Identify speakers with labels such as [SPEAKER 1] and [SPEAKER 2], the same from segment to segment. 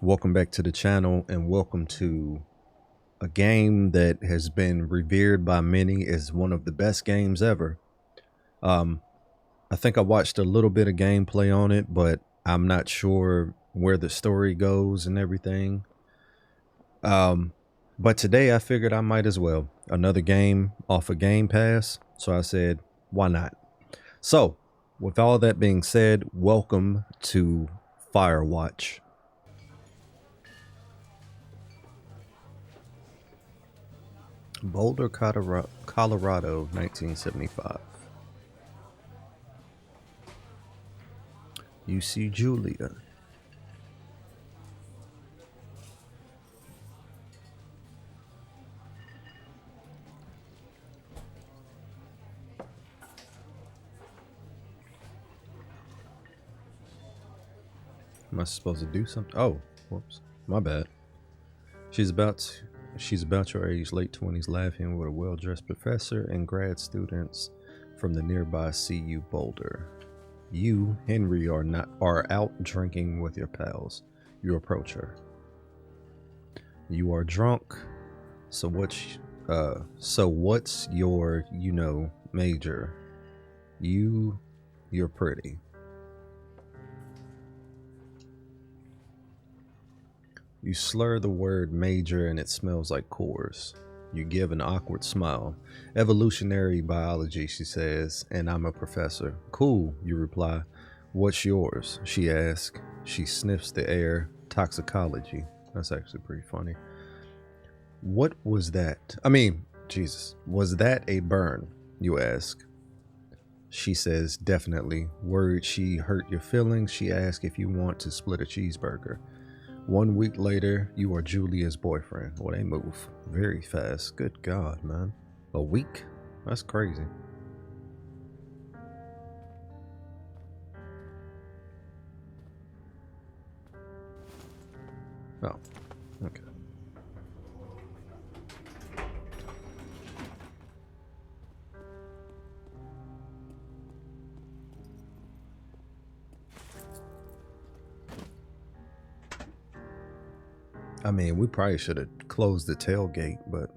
[SPEAKER 1] Welcome back to the channel and welcome to a game that has been revered by many as one of the best games ever. Um, I think I watched a little bit of gameplay on it, but I'm not sure where the story goes and everything. But today I figured I might as well. Another game off of Game Pass, so I said, why not? So, with all that being said, welcome to Firewatch. Boulder, Colorado, 1975. You see Julia. Am I supposed to do something? Oh, whoops. My bad. She's about your age, late 20s, laughing with a well-dressed professor and grad students from the nearby CU Boulder. You, Henry, are out drinking with your pals. You approach her. You are drunk. So what's your, major? You're pretty. You slur the word major and it smells like Coors. You give an awkward smile. Evolutionary biology, she says, and I'm a professor. Cool, you reply. What's yours? She asks. She sniffs the air. Toxicology. That's actually pretty funny. What was that? Jesus, was that a burn? You ask. She says, definitely. Worried she hurt your feelings, she asks if you want to split a cheeseburger. 1 week later, you are Julia's boyfriend. Well, they move very fast. Good God, man. A week? That's crazy. Oh, okay. We probably should have closed the tailgate, but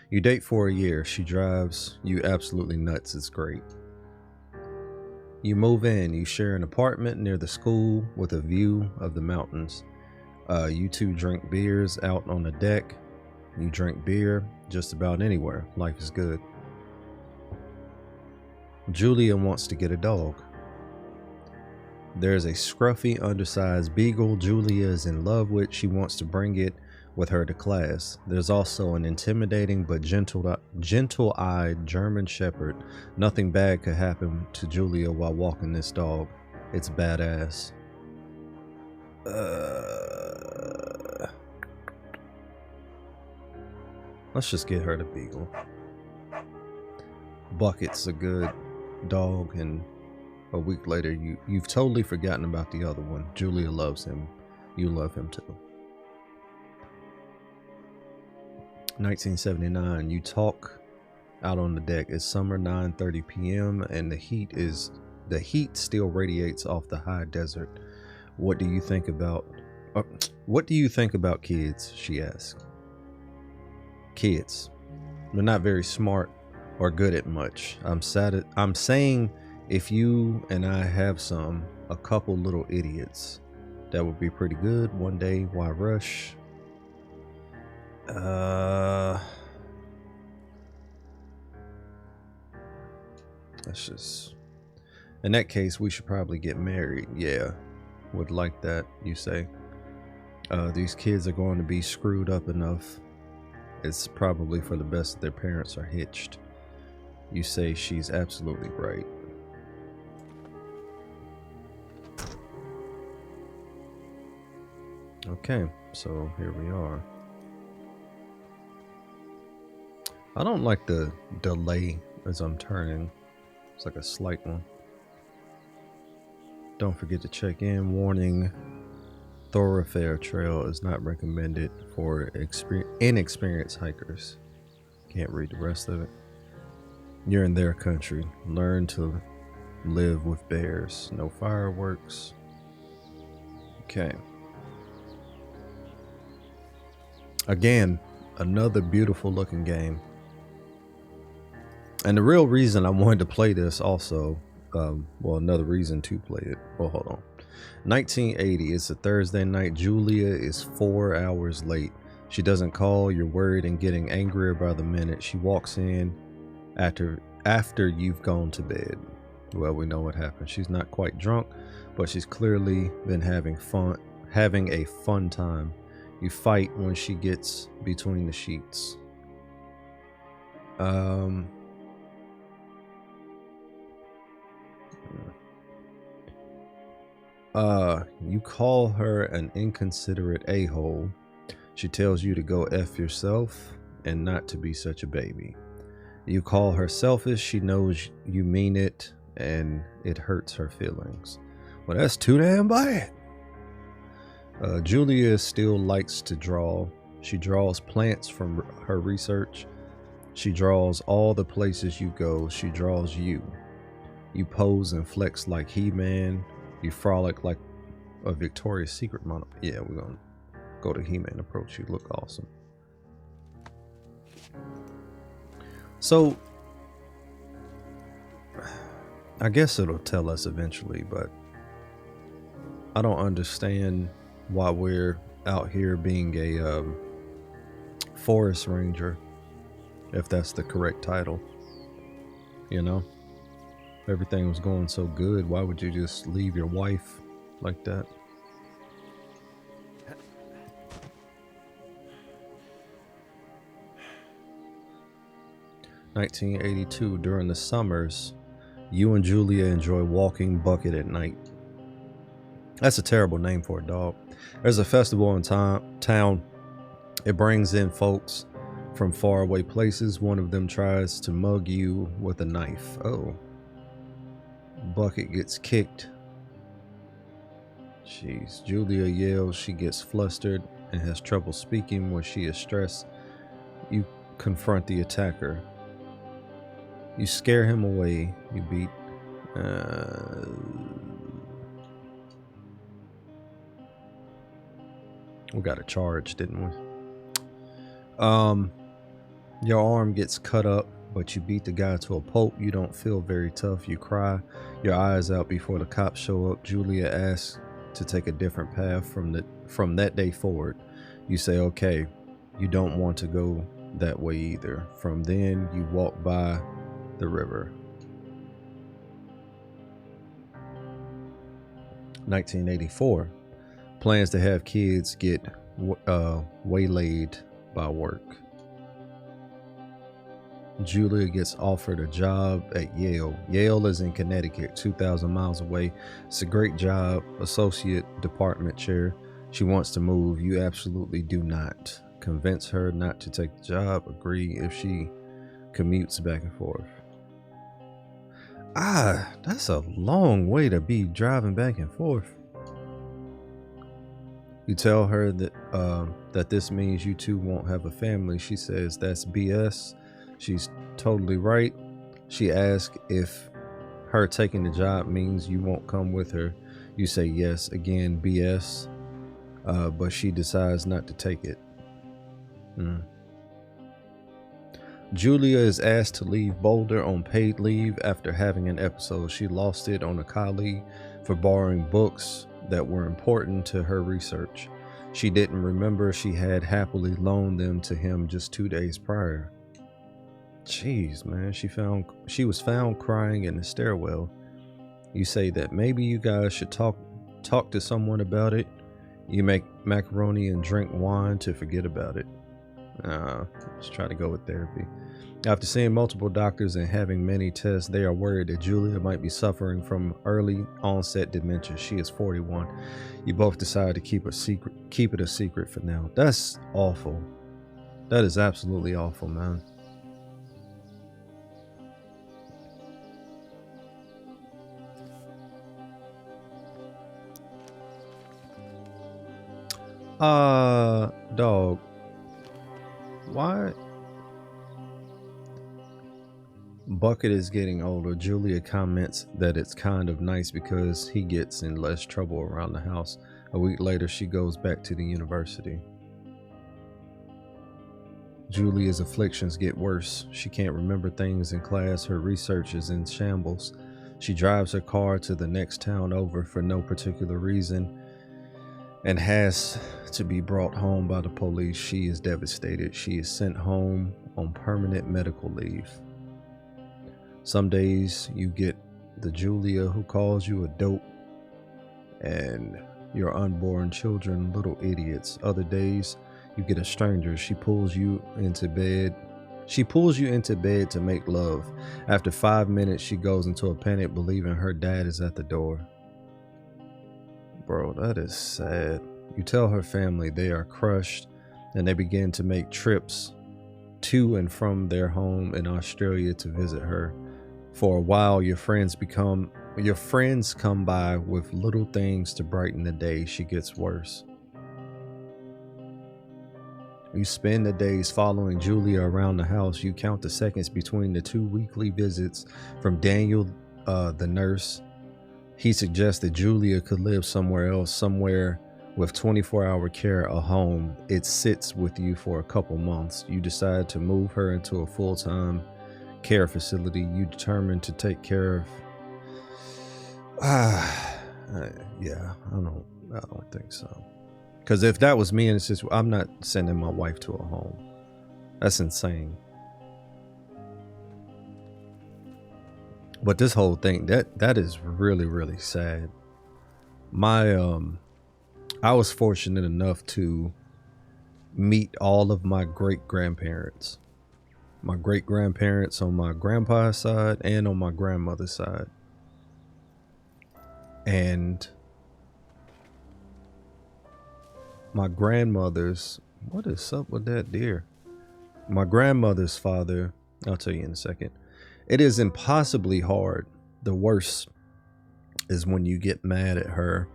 [SPEAKER 1] you date for a year. She drives you absolutely nuts. It's great. You move in. You share an apartment near the school with a view of the mountains. You two drink beers out on the deck. You drink beer just about anywhere. Life is good. Julia wants to get a dog. There's a scruffy, undersized beagle Julia is in love with. She wants to bring it with her to class. There's also an intimidating but gentle-eyed German Shepherd. Nothing bad could happen to Julia while walking this dog. It's badass. Let's just get her the beagle. Bucket's a good dog, and a week later, you've totally forgotten about the other one. Julia loves him. You love him too. 1979. You talk out on the deck. It's summer, 9:30 p.m. and the heat still radiates off the high desert. What do you think about kids? She asks. Kids. They're not very smart or good at much. I'm saying if you and I have a couple little idiots, that would be pretty good. One day, why rush? That's just, in that case, we should probably get married. Yeah, would like that, you say. These kids are going to be screwed up enough. It's probably for the best that their parents are hitched. You say she's absolutely right. Okay, so here we are. I don't like the delay as I'm turning. It's like a slight one. Don't forget to check in. Warning, thoroughfare trail is not recommended for inexperienced hikers. Can't read the rest of it. You're in their country. Learn to live with bears. No fireworks. Okay. Again, another beautiful looking game. And the real reason I wanted to play this also, well, another reason to play it. Well, hold on. 1980, it's a Thursday night. Julia is 4 hours late. She doesn't call, you're worried and getting angrier by the minute. She walks in after you've gone to bed. Well, we know what happened. She's not quite drunk, but she's clearly been having a fun time. You fight when she gets between the sheets. You call her an inconsiderate a-hole. She tells you to go F yourself and not to be such a baby. You call her selfish. She knows you mean it and it hurts her feelings. Well, that's too damn bad. Julia still likes to draw. She draws plants from her research. She draws all the places you go. She draws you. You pose and flex like He-Man. You frolic like a Victoria's Secret model. Yeah, we're gonna go to He-Man approach. You look awesome. So I guess it'll tell us eventually, but I don't understand why we're out here being a forest ranger, if that's the correct title. You know, everything was going so good. Why would you just leave your wife like that? (1982) During the summers, you and Julia enjoy walking Bucket at night. That's a terrible name for a dog. There's a festival in town. It brings in folks from faraway places. One of them tries to mug you with a knife. Oh. Bucket gets kicked. Jeez. Julia yells. She gets flustered and has trouble speaking when she is stressed. You confront the attacker. You scare him away. You beat. We got a charge, didn't we? Your arm gets cut up, but you beat the guy to a pulp. You don't feel very tough. You cry your eyes out before the cops show up. Julia asks to take a different path from that day forward. You say, okay. You don't want to go that way either. From then, you walk by the river. 1984. Plans to have kids get waylaid by work. Julia gets offered a job at Yale. Yale is in Connecticut, 2,000 miles away. It's a great job, associate department chair. She wants to move. You absolutely do not. Convince her not to take the job. Agree if she commutes back and forth. That's a long way to be driving back and forth. You tell her that this means you two won't have a family. She says that's BS. She's totally right. She asks if her taking the job means you won't come with her. You say yes. Again, BS. But she decides not to take it. Julia is asked to leave Boulder on paid leave after having an episode. She lost it on a colleague for borrowing books that were important to her research. She didn't remember she had happily loaned them to him just 2 days prior. Jeez, man, she was found crying in the stairwell. You say that maybe you guys should talk to someone about it. You make macaroni and drink wine to forget about it. Let's try to go with therapy. After seeing multiple doctors and having many tests, they are worried that Julia might be suffering from early onset dementia. She is 41. You both decide to keep it a secret for now. That's awful. That is absolutely awful, man. Dog. Why? Bucket is getting older. Julia comments that it's kind of nice because he gets in less trouble around the house. A week later, she goes back to the university. Julia's afflictions get worse. She can't remember things in class. Her research is in shambles. She drives her car to the next town over for no particular reason and has to be brought home by the police. She is devastated. She is sent home on permanent medical leave. Some days you get the Julia who calls you a dope and your unborn children little idiots. Other days you get a stranger. She pulls you into bed to make love. After 5 minutes she goes into a panic believing her dad is at the door. Bro, that is sad. You tell her family, they are crushed, and they begin to make trips to and from their home in Australia to visit her. For a while, your friends come by with little things to brighten the day. She gets worse. You spend the days following Julia around the house. You count the seconds between the 2 weekly visits from Daniel, the nurse. He suggests that Julia could live somewhere else, somewhere with 24-hour care, a home. It sits with you for a couple months. You decide to move her into a full-time care facility. You determine to take care of yeah, I don't think so. Because if that was me, and it's just, I'm not sending my wife to a home. That's insane. But this whole thing, that is really, really sad. I was fortunate enough to meet all of my great-grandparents. My great-grandparents on my grandpa's side and on my grandmother's side. And my grandmother's, what is up with that deer? My grandmother's father, I'll tell you in a second. It is impossibly hard. The worst is when you get mad at her.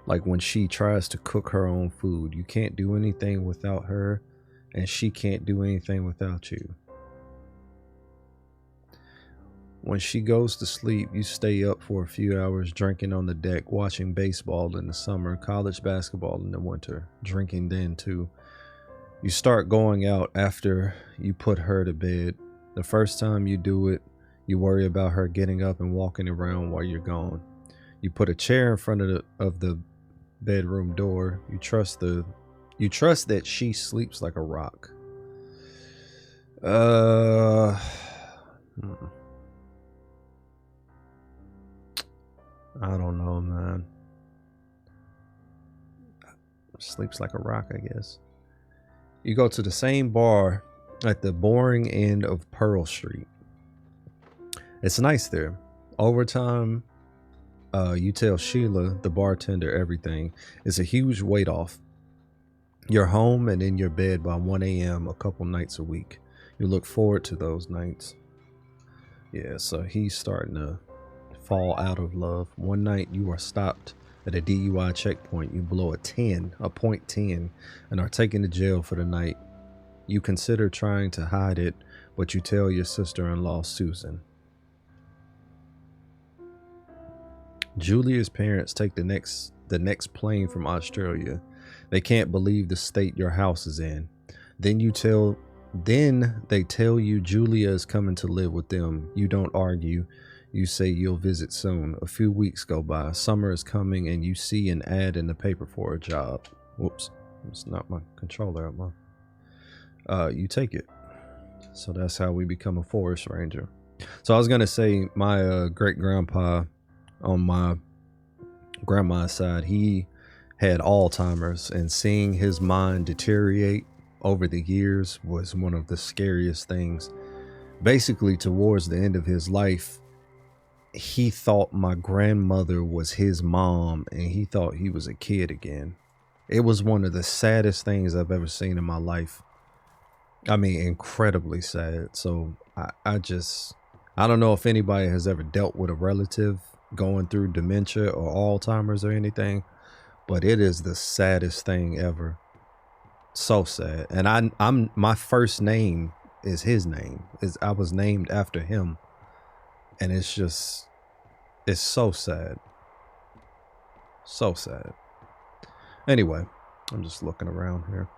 [SPEAKER 1] Like when she tries to cook her own food. You can't do anything without her, and she can't do anything without you. When she goes to sleep, you stay up for a few hours drinking on the deck, watching baseball in the summer, college basketball in the winter, drinking then too. You start going out after you put her to bed. The first time you do it, you worry about her getting up and walking around while you're gone. You put a chair in front of the bedroom door. You trust that she sleeps like a rock. I don't know, man. Sleeps like a rock, I guess. You go to the same bar at the boring end of Pearl Street. It's nice there. Overtime, you tell Sheila, the bartender, everything. It's a huge weight off. You're home and in your bed by 1 a.m. a couple nights a week. You look forward to those nights. Yeah, so he's starting to fall out of love. One night you are stopped at a DUI checkpoint. You blow a point 10, and are taken to jail for the night. You consider trying to hide it, but you tell your sister-in-law, Susan. Julia's parents take the next plane from Australia. They can't believe the state your house is in. Then they tell you Julia is coming to live with them. You don't argue. You say you'll visit soon. A few weeks go by. Summer is coming and you see an ad in the paper for a job. Whoops. It's not my controller up my. You take it. So that's how we become a forest ranger. So I was going to say my great grandpa on my grandma's side, he had Alzheimer's, and seeing his mind deteriorate over the years was one of the scariest things. Basically, towards the end of his life, he thought my grandmother was his mom, and he thought he was a kid again. It was one of the saddest things I've ever seen in my life. I mean, incredibly sad. So I don't know if anybody has ever dealt with a relative going through dementia or Alzheimer's or anything, but it is the saddest thing ever. So sad. And I'm my first name is his name. I was named after him, and it's so sad. So sad. Anyway, I'm just looking around here.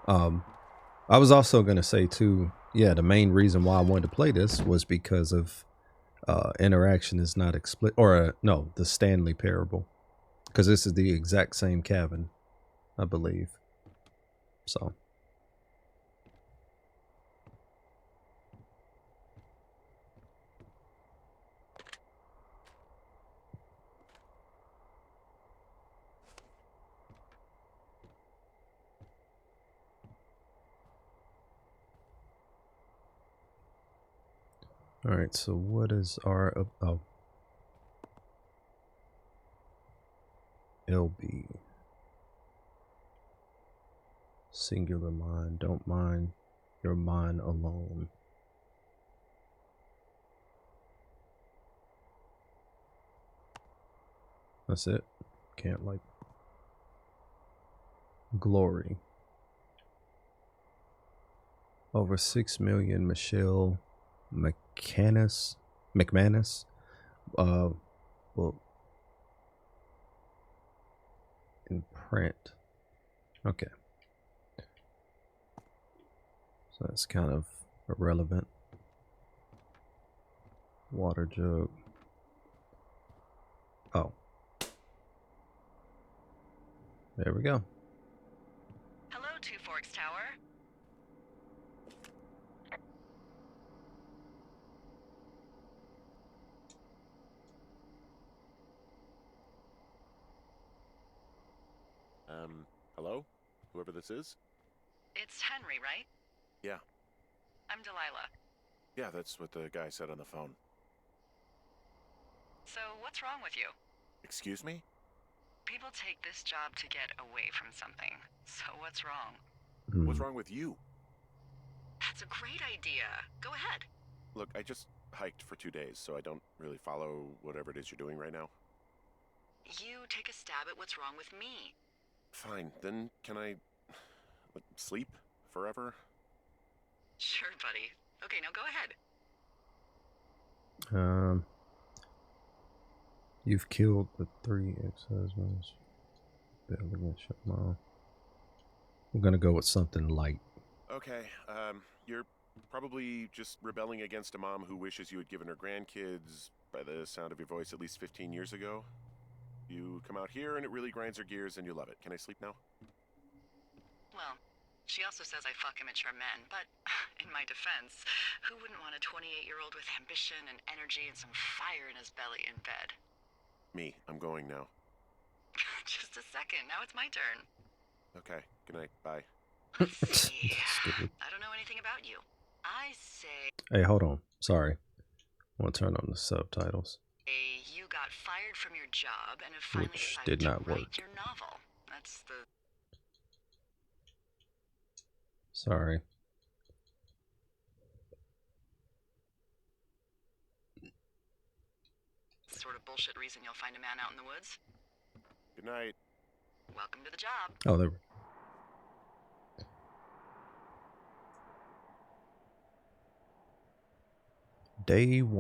[SPEAKER 1] I was also gonna say too, yeah, the main reason why I wanted to play this was because of interaction is not explicit, or no, the Stanley Parable, because this is the exact same cabin, I believe. So. All right, so what is our LB? Singular mind, don't mind your mind alone. That's it. Can't like glory. Over 6 million. Michelle McManus. Well, in print. Okay. So that's kind of irrelevant. Water jug. Oh. There we go.
[SPEAKER 2] Hello, Two Forks Tower.
[SPEAKER 3] Hello? Whoever this is?
[SPEAKER 2] It's Henry, right?
[SPEAKER 3] Yeah.
[SPEAKER 2] I'm Delilah.
[SPEAKER 3] Yeah, that's what the guy said on the phone.
[SPEAKER 2] So, what's wrong with you?
[SPEAKER 3] Excuse me?
[SPEAKER 2] People take this job to get away from something. So, what's wrong?
[SPEAKER 3] What's wrong with you?
[SPEAKER 2] That's a great idea. Go ahead.
[SPEAKER 3] Look, I just hiked for 2 days, so I don't really follow whatever it is you're doing right now.
[SPEAKER 2] You take a stab at what's wrong with me.
[SPEAKER 3] Fine, then can I sleep forever?
[SPEAKER 2] Sure, buddy. Okay, now go ahead.
[SPEAKER 1] You've killed the 3 ex-husbands. Battle against your mom. We're gonna go with something light.
[SPEAKER 3] Okay, you're probably just rebelling against a mom who wishes you had given her grandkids, by the sound of your voice, at least 15 years ago. You come out here and it really grinds her gears and you love it. Can I sleep now?
[SPEAKER 2] Well, she also says I fuck immature men, but in my defense, who wouldn't want a 28-year-old with ambition and energy and some fire in his belly in bed?
[SPEAKER 3] Me. I'm going now.
[SPEAKER 2] Just a second. Now it's my turn.
[SPEAKER 3] Okay. Good night. Bye.
[SPEAKER 2] Let's see. I don't know anything about you. I say...
[SPEAKER 1] Hey, hold on. Sorry. I want to turn on the subtitles.
[SPEAKER 2] You got fired from your job and have finally
[SPEAKER 1] Which
[SPEAKER 2] decided
[SPEAKER 1] did not
[SPEAKER 2] to write
[SPEAKER 1] work.
[SPEAKER 2] your novel. That's the...
[SPEAKER 1] Sorry.
[SPEAKER 2] sort of bullshit reason you'll find a man out in the woods.
[SPEAKER 3] Good night.
[SPEAKER 2] Welcome to the job.
[SPEAKER 1] Oh, there. Day 1.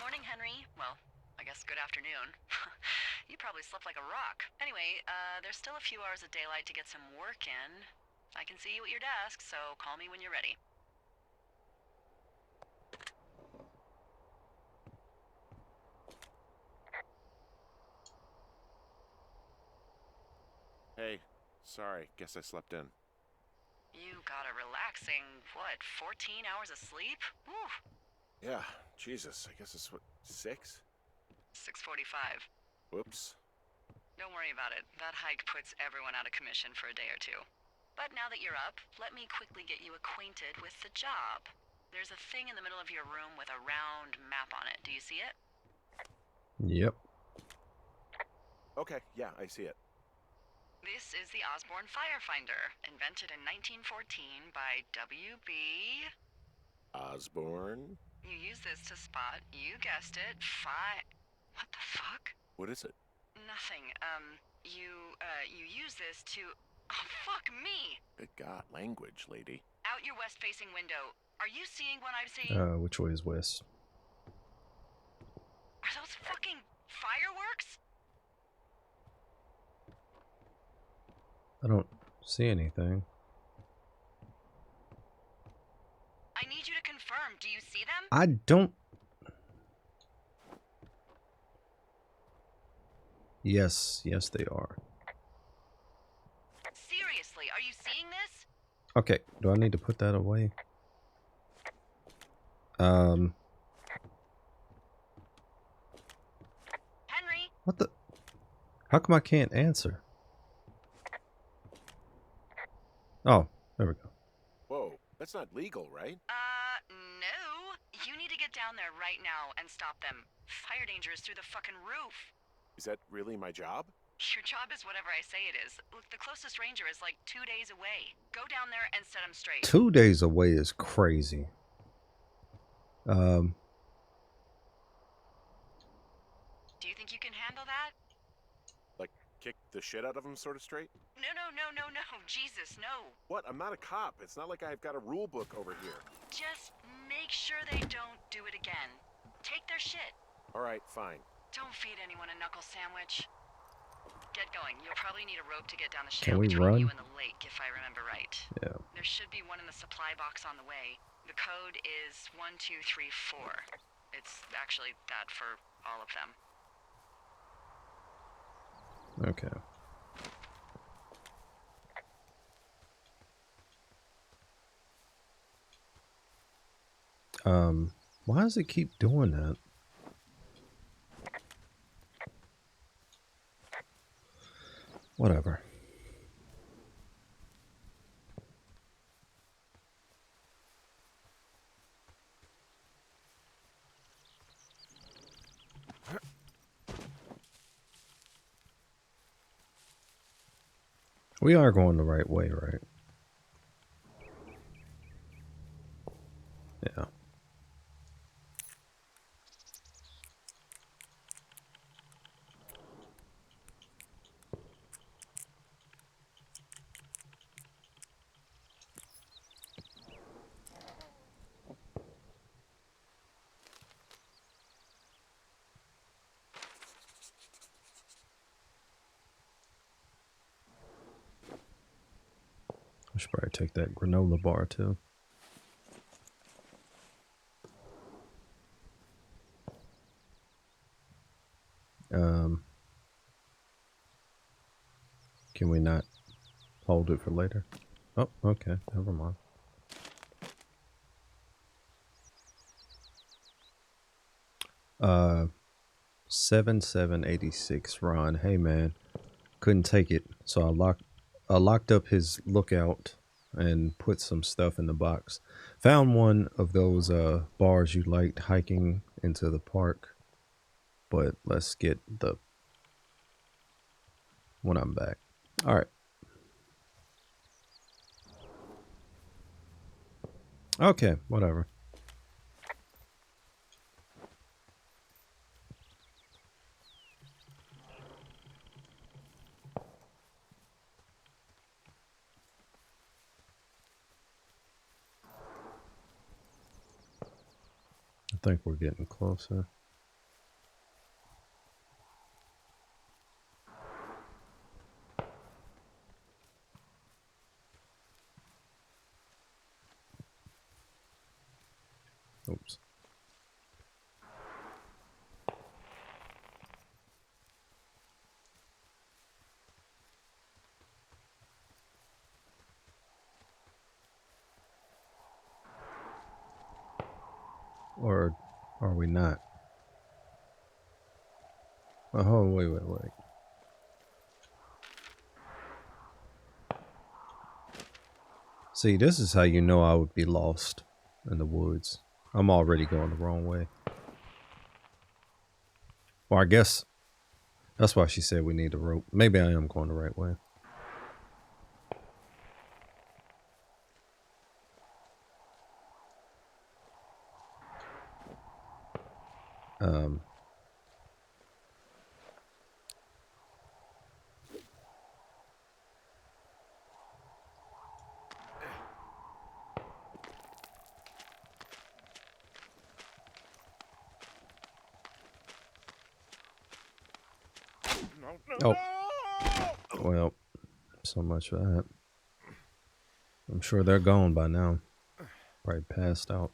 [SPEAKER 2] Morning, Henry. Well, I guess good afternoon. You probably slept like a rock. Anyway, there's still a few hours of daylight to get some work in. I can see you at your desk, so call me when you're ready.
[SPEAKER 3] Hey, sorry. Guess I slept in.
[SPEAKER 2] You got a relaxing, what, 14 hours of sleep? Whew.
[SPEAKER 3] Yeah, Jesus. I guess it's what, 6?
[SPEAKER 2] 6:45.
[SPEAKER 3] Whoops.
[SPEAKER 2] Don't worry about it. That hike puts everyone out of commission for a day or two. But now that you're up, let me quickly get you acquainted with the job. There's a thing in the middle of your room with a round map on it. Do you see it?
[SPEAKER 1] Yep.
[SPEAKER 3] Okay, yeah, I see it.
[SPEAKER 2] This is the Osborne Firefinder, invented in 1914 by W.B.
[SPEAKER 3] Osborne?
[SPEAKER 2] You use this to spot, you guessed it, What the fuck?
[SPEAKER 3] What is it?
[SPEAKER 2] Nothing. You use this to... Oh, fuck me!
[SPEAKER 3] Good God, language, lady.
[SPEAKER 2] Out your west-facing window. Are you seeing what I'm seeing?
[SPEAKER 1] Which way is west?
[SPEAKER 2] Are those fucking fireworks?
[SPEAKER 1] I don't see anything.
[SPEAKER 2] I need you to confirm. Do you see them?
[SPEAKER 1] I don't... Yes, yes they are.
[SPEAKER 2] Seriously, are you seeing this?
[SPEAKER 1] Okay, do I need to put that away?
[SPEAKER 2] Henry?
[SPEAKER 1] What the... How come I can't answer? Oh, there we go.
[SPEAKER 3] Whoa, that's not legal, right?
[SPEAKER 2] No. You need to get down there right now and stop them. Fire danger is through the fucking roof.
[SPEAKER 3] Is that really my job?
[SPEAKER 2] Your job is whatever I say it is. Look, the closest ranger is like 2 days away. Go down there and set him straight.
[SPEAKER 1] 2 days away is crazy.
[SPEAKER 2] Do you think you can handle that?
[SPEAKER 3] Like, kick the shit out of him sort of straight?
[SPEAKER 2] No. Jesus, no.
[SPEAKER 3] What? I'm not a cop. It's not like I've got a rule book over here.
[SPEAKER 2] Just make sure they don't do it again. Take their shit.
[SPEAKER 3] Alright, fine.
[SPEAKER 2] Don't feed anyone a knuckle sandwich. Get going. You'll probably need a rope to get down the
[SPEAKER 1] Can
[SPEAKER 2] shale
[SPEAKER 1] we
[SPEAKER 2] between
[SPEAKER 1] run?
[SPEAKER 2] you and the lake, if I remember right.
[SPEAKER 1] Yeah.
[SPEAKER 2] There should be one in the supply box on the way. The code is 1234. It's actually that for all of them.
[SPEAKER 1] Okay. Why does it keep doing that? Whatever. We are going the right way, right? Yeah. I should probably take that granola bar too. Can we not hold it for later? Oh, okay. Never mind. Uh, 7786 Ron. Hey man, couldn't take it, so I locked up his lookout and put some stuff in the box. Found one of those bars you liked hiking into the park, but let's get the when I'm back. All right. Okay, whatever. I think we're getting closer. Oops. Or are we not? Oh, wait. See, this is how you know I would be lost in the woods. I'm already going the wrong way. Well, I guess that's why she said we need a rope. Maybe I am going the right way.
[SPEAKER 3] No.
[SPEAKER 1] Well, So much for that. I'm sure they're gone by now. Probably passed out.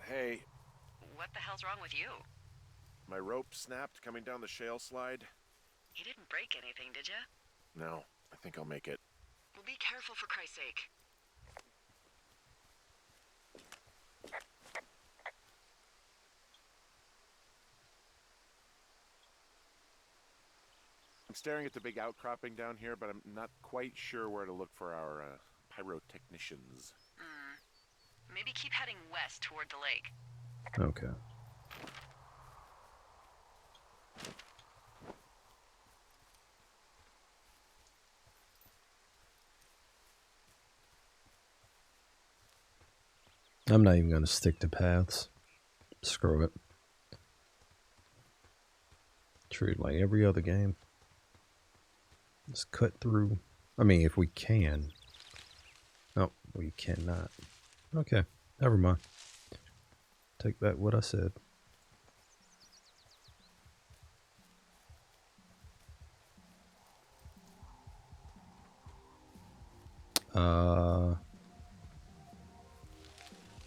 [SPEAKER 3] Hey,
[SPEAKER 2] What the hell's wrong with you?
[SPEAKER 3] my rope snapped coming down the shale slide.
[SPEAKER 2] You didn't break anything, did you?
[SPEAKER 3] No, I think I'll make it.
[SPEAKER 2] Well, be careful for Christ's sake.
[SPEAKER 3] I'm staring at the big outcropping down here, but I'm not quite sure where to look for our pyrotechnicians.
[SPEAKER 2] Maybe keep heading west toward the lake.
[SPEAKER 1] Okay. I'm not even going to stick to paths. Screw it. Treat it like every other game. Just cut through. I mean, if we can. No, we cannot. Okay, never mind. Take back what I said.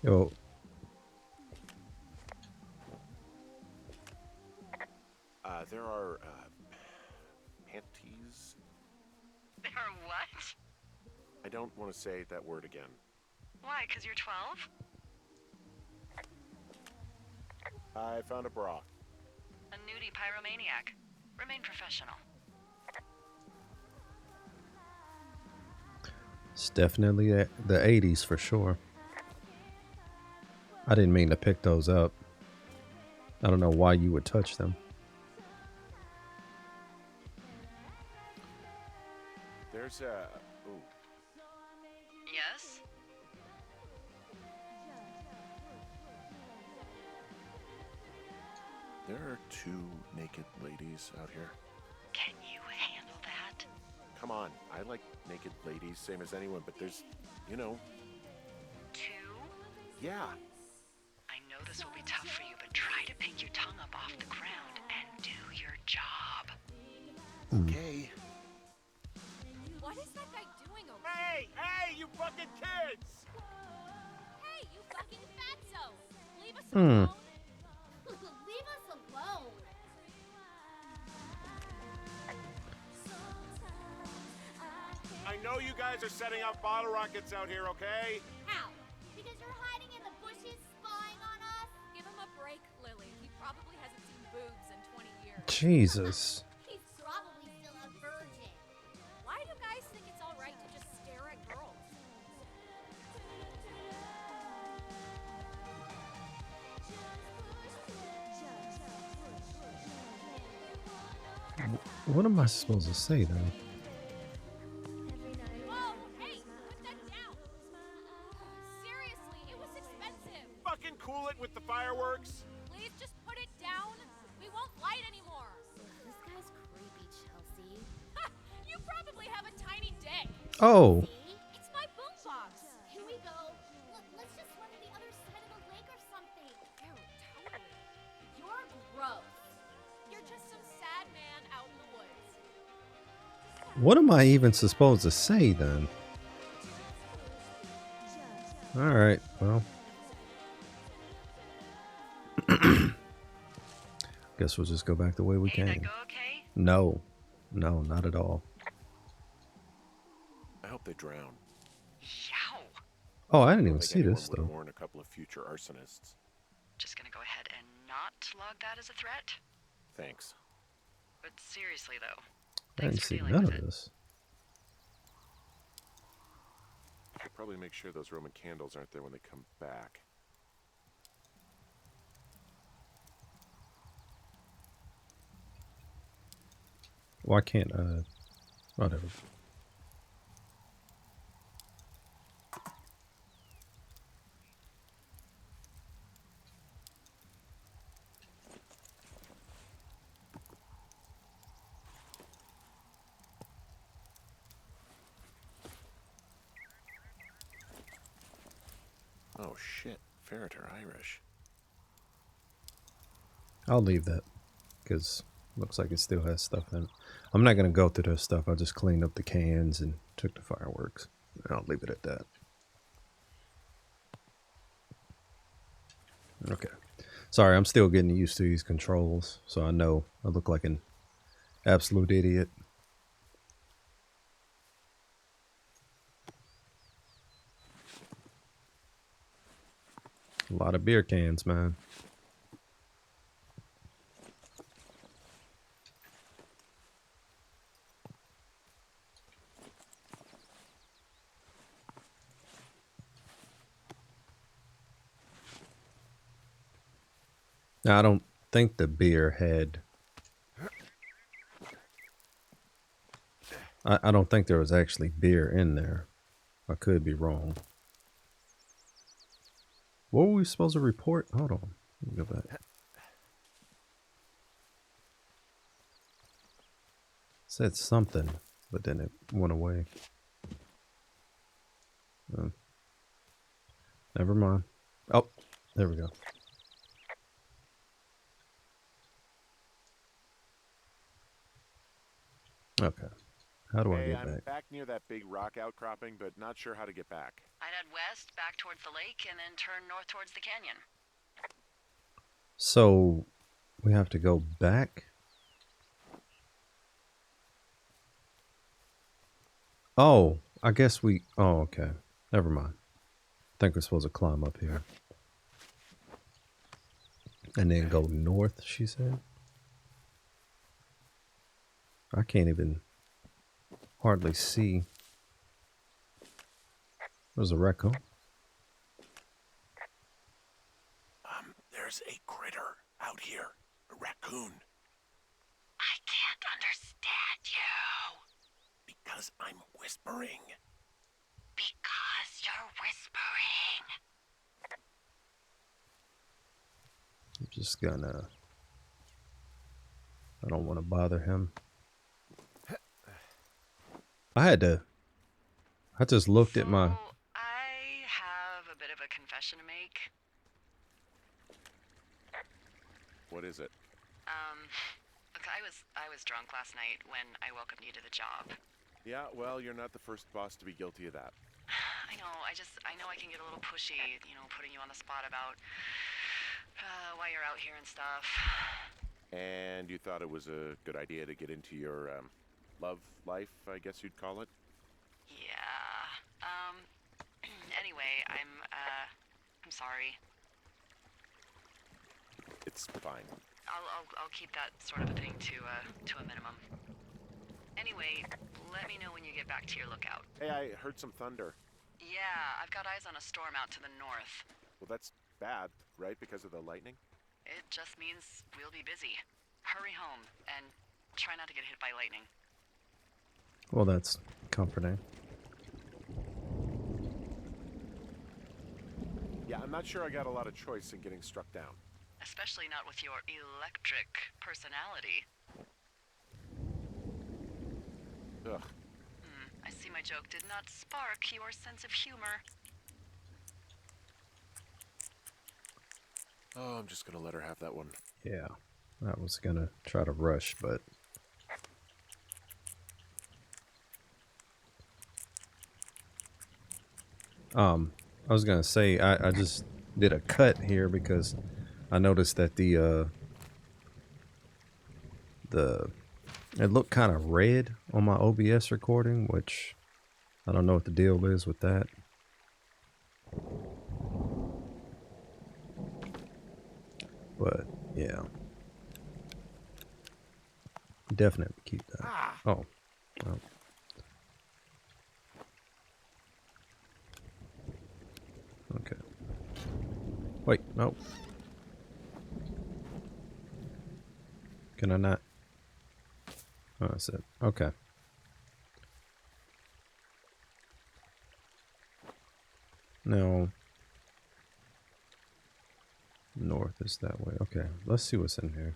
[SPEAKER 1] Yo.
[SPEAKER 3] There are, panties?
[SPEAKER 2] There are what?
[SPEAKER 3] I don't want to say that word again.
[SPEAKER 2] Why, 'cause you're 12?
[SPEAKER 3] I found a bra.
[SPEAKER 2] A nudie pyromaniac. Remain professional.
[SPEAKER 1] It's definitely the 80s for sure. I didn't mean to pick those up. I don't know why you would touch them.
[SPEAKER 3] There's a... Ooh.
[SPEAKER 2] Yes?
[SPEAKER 3] There are 2 naked ladies out here.
[SPEAKER 2] Can you handle that?
[SPEAKER 3] Come on, I like naked ladies, same as anyone, but there's, you know...
[SPEAKER 2] 2?
[SPEAKER 3] Yeah.
[SPEAKER 2] I know this will be tough for you, but try to pick your tongue up off the ground and do your job.
[SPEAKER 3] Okay.
[SPEAKER 4] What is that guy doing over
[SPEAKER 3] Hey! Hey, you fucking kids!
[SPEAKER 4] Hey, you fucking fatso! Leave us alone! Leave us alone!
[SPEAKER 3] I know you guys are setting up bottle rockets out here, okay?
[SPEAKER 4] How? Because you're hiding in the bushes spying on us? Give him a break, Lily. He probably hasn't seen boobs in 20 years.
[SPEAKER 1] Jesus.
[SPEAKER 4] He's probably still a virgin. Why do guys think it's alright to just stare at girls?
[SPEAKER 1] What am I supposed to say then?
[SPEAKER 4] Whoa, hey, put that down. Seriously, it was expensive.
[SPEAKER 3] Fucking cool it with the fireworks.
[SPEAKER 4] Please just put it down. We won't light anymore. This guy's creepy, Chelsea. You probably have a tiny dick.
[SPEAKER 1] Oh.
[SPEAKER 4] See? It's my boombox. Here we go. Let's just run to the other side of the lake or something. Ew, totally. You're gross. You're just some sad man out in the woods.
[SPEAKER 1] What am I even supposed to say then? Alright, well. Guess we'll just go back the way we
[SPEAKER 2] Hey, that
[SPEAKER 1] came.
[SPEAKER 2] go okay?
[SPEAKER 1] No. No, not at all.
[SPEAKER 3] I hope they drown.
[SPEAKER 2] Yow.
[SPEAKER 1] Oh, I didn't
[SPEAKER 3] I
[SPEAKER 1] even
[SPEAKER 3] think
[SPEAKER 1] see
[SPEAKER 3] anyone
[SPEAKER 1] this
[SPEAKER 3] would
[SPEAKER 1] though.
[SPEAKER 3] warn a couple of future arsonists.
[SPEAKER 2] Just gonna go ahead and not log that as a threat?
[SPEAKER 3] Thanks.
[SPEAKER 2] But seriously, though,
[SPEAKER 1] I didn't
[SPEAKER 2] thanks for
[SPEAKER 1] see
[SPEAKER 2] dealing
[SPEAKER 1] none
[SPEAKER 2] with
[SPEAKER 1] of
[SPEAKER 2] it.
[SPEAKER 1] this.
[SPEAKER 3] Should probably make sure those Roman candles aren't there when they come back.
[SPEAKER 1] Why can't whatever.
[SPEAKER 3] Oh shit, ferret are Irish.
[SPEAKER 1] I'll leave that because looks like it still has stuff in it. I'm not gonna go through this stuff. I just cleaned up the cans and took the fireworks. I'll leave it at that. Okay. Sorry, I'm still getting used to these controls, so I know I look like an absolute idiot. A lot of beer cans, man. Now, I don't think the beer had... I don't think there was actually beer in there. I could be wrong. What were we supposed to report? Hold on. Let me go back. Said something, but then it went away. Never mind. Oh, there we go. Okay. How do I get
[SPEAKER 3] I'm
[SPEAKER 1] back?
[SPEAKER 3] back near that big rock outcropping, but not sure how to get back.
[SPEAKER 2] I'd head west, back towards the lake, and then turn north towards the canyon.
[SPEAKER 1] So, we have to go back? Oh, I guess we... Oh, okay. Never mind. I think we're supposed to climb up here. And then go north, she said? I can't even hardly see. There's a raccoon.
[SPEAKER 3] There's a critter out here. A raccoon.
[SPEAKER 2] I can't understand you.
[SPEAKER 3] Because I'm whispering.
[SPEAKER 2] Because you're whispering.
[SPEAKER 1] I'm just gonna... I don't want to bother him. I just looked at my...
[SPEAKER 2] I have a bit of a confession to make.
[SPEAKER 3] What is it?
[SPEAKER 2] Look, I was drunk last night when I welcomed you to the job.
[SPEAKER 3] Yeah, well, you're not the first boss to be guilty of that.
[SPEAKER 2] I know, I know I can get a little pushy, you know, putting you on the spot about why you're out here and stuff.
[SPEAKER 3] And you thought it was a good idea to get into your, love life, I guess you'd call it?
[SPEAKER 2] Yeah. Anyway, I'm sorry.
[SPEAKER 3] It's fine.
[SPEAKER 2] I'll keep that sort of a thing to a minimum. Anyway, let me know when you get back to your lookout.
[SPEAKER 3] Hey, I heard some thunder.
[SPEAKER 2] Yeah, I've got eyes on a storm out to the north.
[SPEAKER 3] Well, that's bad, right? Because of the lightning?
[SPEAKER 2] It just means we'll be busy. Hurry home, and try not to get hit by lightning.
[SPEAKER 1] Well, that's comforting.
[SPEAKER 3] Yeah, I'm not sure I got a lot of choice in getting struck down.
[SPEAKER 2] Especially not with your electric personality.
[SPEAKER 3] Ugh.
[SPEAKER 2] I see my joke did not spark your sense of humor.
[SPEAKER 3] Oh, I'm just gonna let her have that one.
[SPEAKER 1] Yeah. I was gonna try to rush, but... I was gonna say, I just did a cut here because I noticed that it looked kind of red on my OBS recording, which I don't know what the deal is with that. But yeah, definitely keep that. Oh, well. Okay. Wait, no. Can I not? Oh, that's it. Okay. No. North is that way. Okay, let's see what's in here.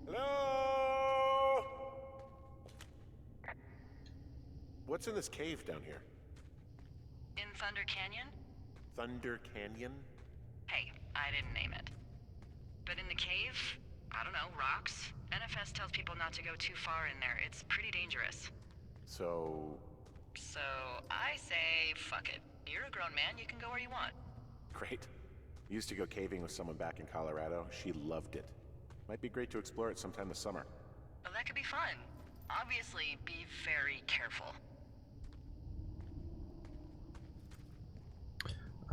[SPEAKER 3] Hello? what's in this cave down here?
[SPEAKER 2] In Thunder Canyon?
[SPEAKER 3] Thunder Canyon?
[SPEAKER 2] Hey, I didn't name it. But in the cave, I don't know, rocks? NFS tells people not to go too far in there. It's pretty dangerous.
[SPEAKER 3] So
[SPEAKER 2] I say, fuck it. You're a grown man, you can go where you want.
[SPEAKER 3] great. Used to go caving with someone back in Colorado. She loved it. Might be great to explore it sometime this summer.
[SPEAKER 2] Well, that could be fun. Obviously, be very careful.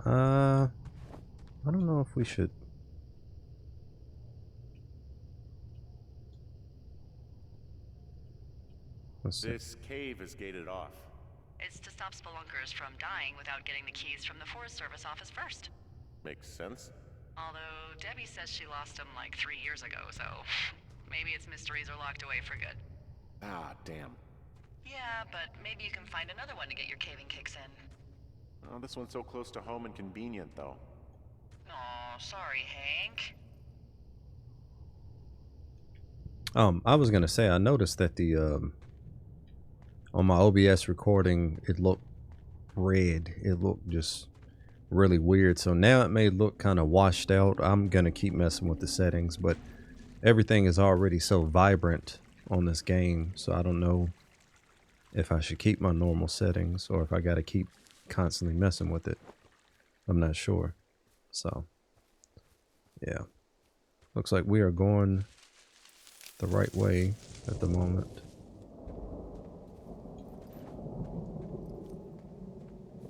[SPEAKER 1] I don't know if we should. Let's see.
[SPEAKER 3] This cave is gated off.
[SPEAKER 2] It's to stop spelunkers from dying without getting the keys from the Forest Service office first.
[SPEAKER 3] Makes sense.
[SPEAKER 2] Although Debbie says she lost them like 3 years ago, so maybe its mysteries are locked away for good.
[SPEAKER 3] Ah, damn.
[SPEAKER 2] Yeah, but maybe you can find another one to get your caving kicks in.
[SPEAKER 3] Oh, this one's so close to home and convenient, though.
[SPEAKER 2] Aw, sorry, Hank.
[SPEAKER 1] I was gonna say I noticed that the on my OBS recording it looked red. It looked just really weird. So now it may look kind of washed out. I'm gonna keep messing with the settings, but everything is already so vibrant on this game, so I don't know if I should keep my normal settings or if I gotta keep constantly messing with it. I'm not sure. So yeah, looks like we are going the right way at the moment.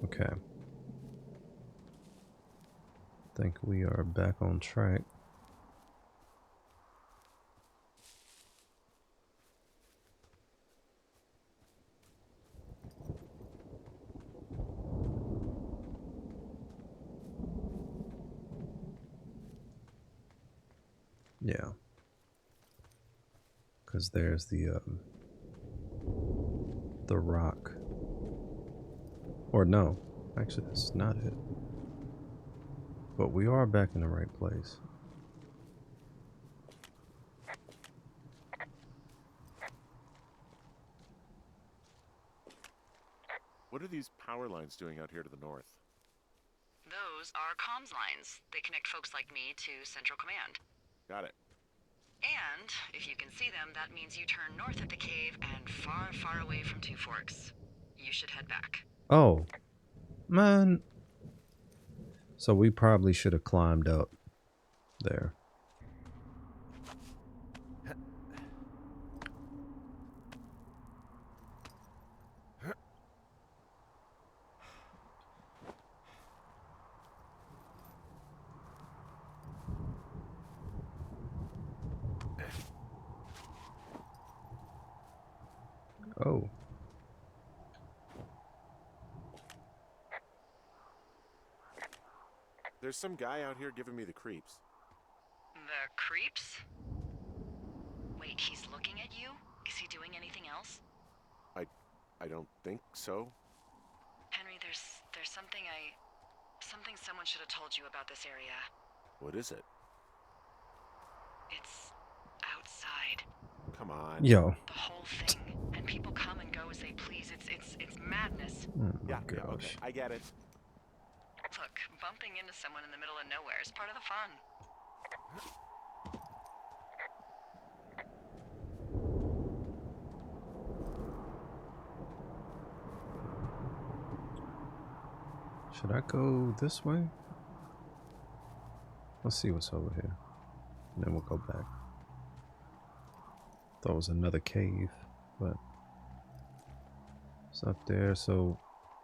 [SPEAKER 1] Okay, I think we are back on track. Yeah, because there's the rock. Or no, actually that's not it. But we are back in the right place.
[SPEAKER 3] What are these power lines doing out here to the north?
[SPEAKER 2] Those are comms lines. They connect folks like me to Central Command.
[SPEAKER 3] Got it.
[SPEAKER 2] And if you can see them, that means you turn north at the cave and far, far away from Two Forks. You should head back.
[SPEAKER 1] Oh, man. So we probably should have climbed up there. Oh.
[SPEAKER 3] There's some guy out here giving me the creeps.
[SPEAKER 2] The creeps? Wait, he's looking at you? Is he doing anything else?
[SPEAKER 3] I don't think so.
[SPEAKER 2] Henry, there's something someone should have told you about this area.
[SPEAKER 3] What is it?
[SPEAKER 2] It's outside.
[SPEAKER 3] Come on.
[SPEAKER 1] Yo.
[SPEAKER 2] The whole thing. And people come and go as they please. It's madness.
[SPEAKER 1] Oh my
[SPEAKER 3] Yeah,
[SPEAKER 1] gosh.
[SPEAKER 3] okay, I get it.
[SPEAKER 2] Look, bumping into someone in the middle of nowhere is part of the fun.
[SPEAKER 1] Should I go this way? Let's see what's over here. And then we'll go back. Thought it was another cave, but it's up there, so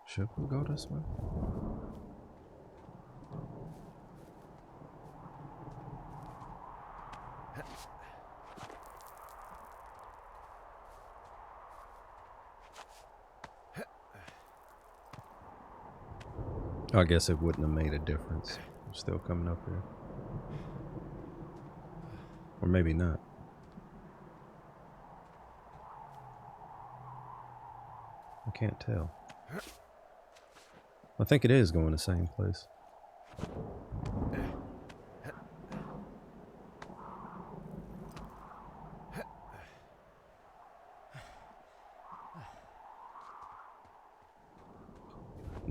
[SPEAKER 1] should we go this way? I guess it wouldn't have made a difference. I'm still coming up here. Or maybe not. I can't tell. I think it is going the same place.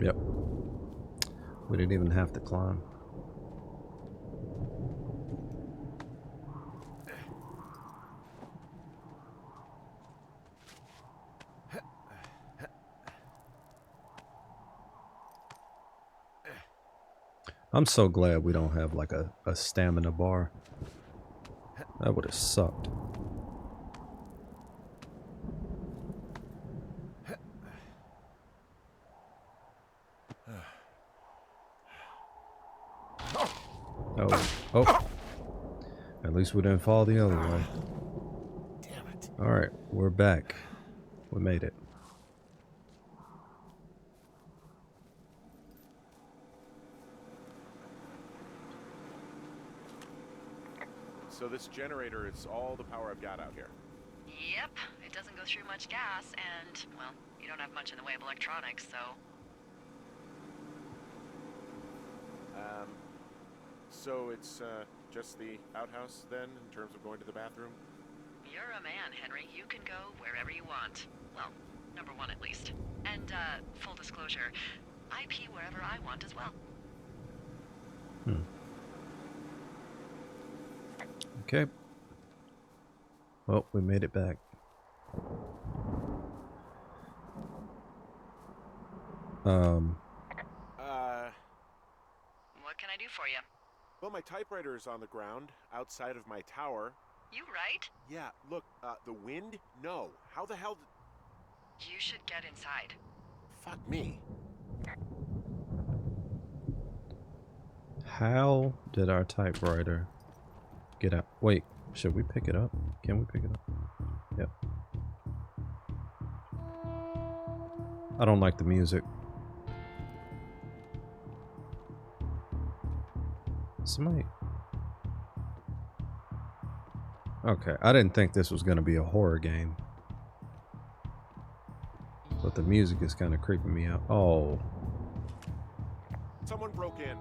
[SPEAKER 1] Yep. We didn't even have to climb. I'm so glad we don't have like a stamina bar. That would have sucked. Oh. At least we didn't fall the other way.
[SPEAKER 3] Damn it.
[SPEAKER 1] Alright, we're back. We made it.
[SPEAKER 3] So this generator is all the power I've got out here.
[SPEAKER 2] Yep, it doesn't go through much gas, and, well, you don't have much in the way of electronics, so...
[SPEAKER 3] So it's just the outhouse then, in terms of going to the bathroom?
[SPEAKER 2] You're a man, Henry. You can go wherever you want. Well, number one at least. And, full disclosure, I pee wherever I want as well.
[SPEAKER 1] Okay. Well, we made it back.
[SPEAKER 2] What can I do for you?
[SPEAKER 3] Well, my typewriter is on the ground, outside of my tower.
[SPEAKER 2] You right?
[SPEAKER 3] Yeah, look, the wind? No. How the hell did...
[SPEAKER 2] You should get inside.
[SPEAKER 3] Fuck me.
[SPEAKER 1] How did our typewriter get out? Wait, should we pick it up? Can we pick it up? Yep. I don't like the music. Somebody. Okay, I didn't think this was going to be a horror game. But the music is kind of creeping me out. Oh.
[SPEAKER 3] Someone broke in.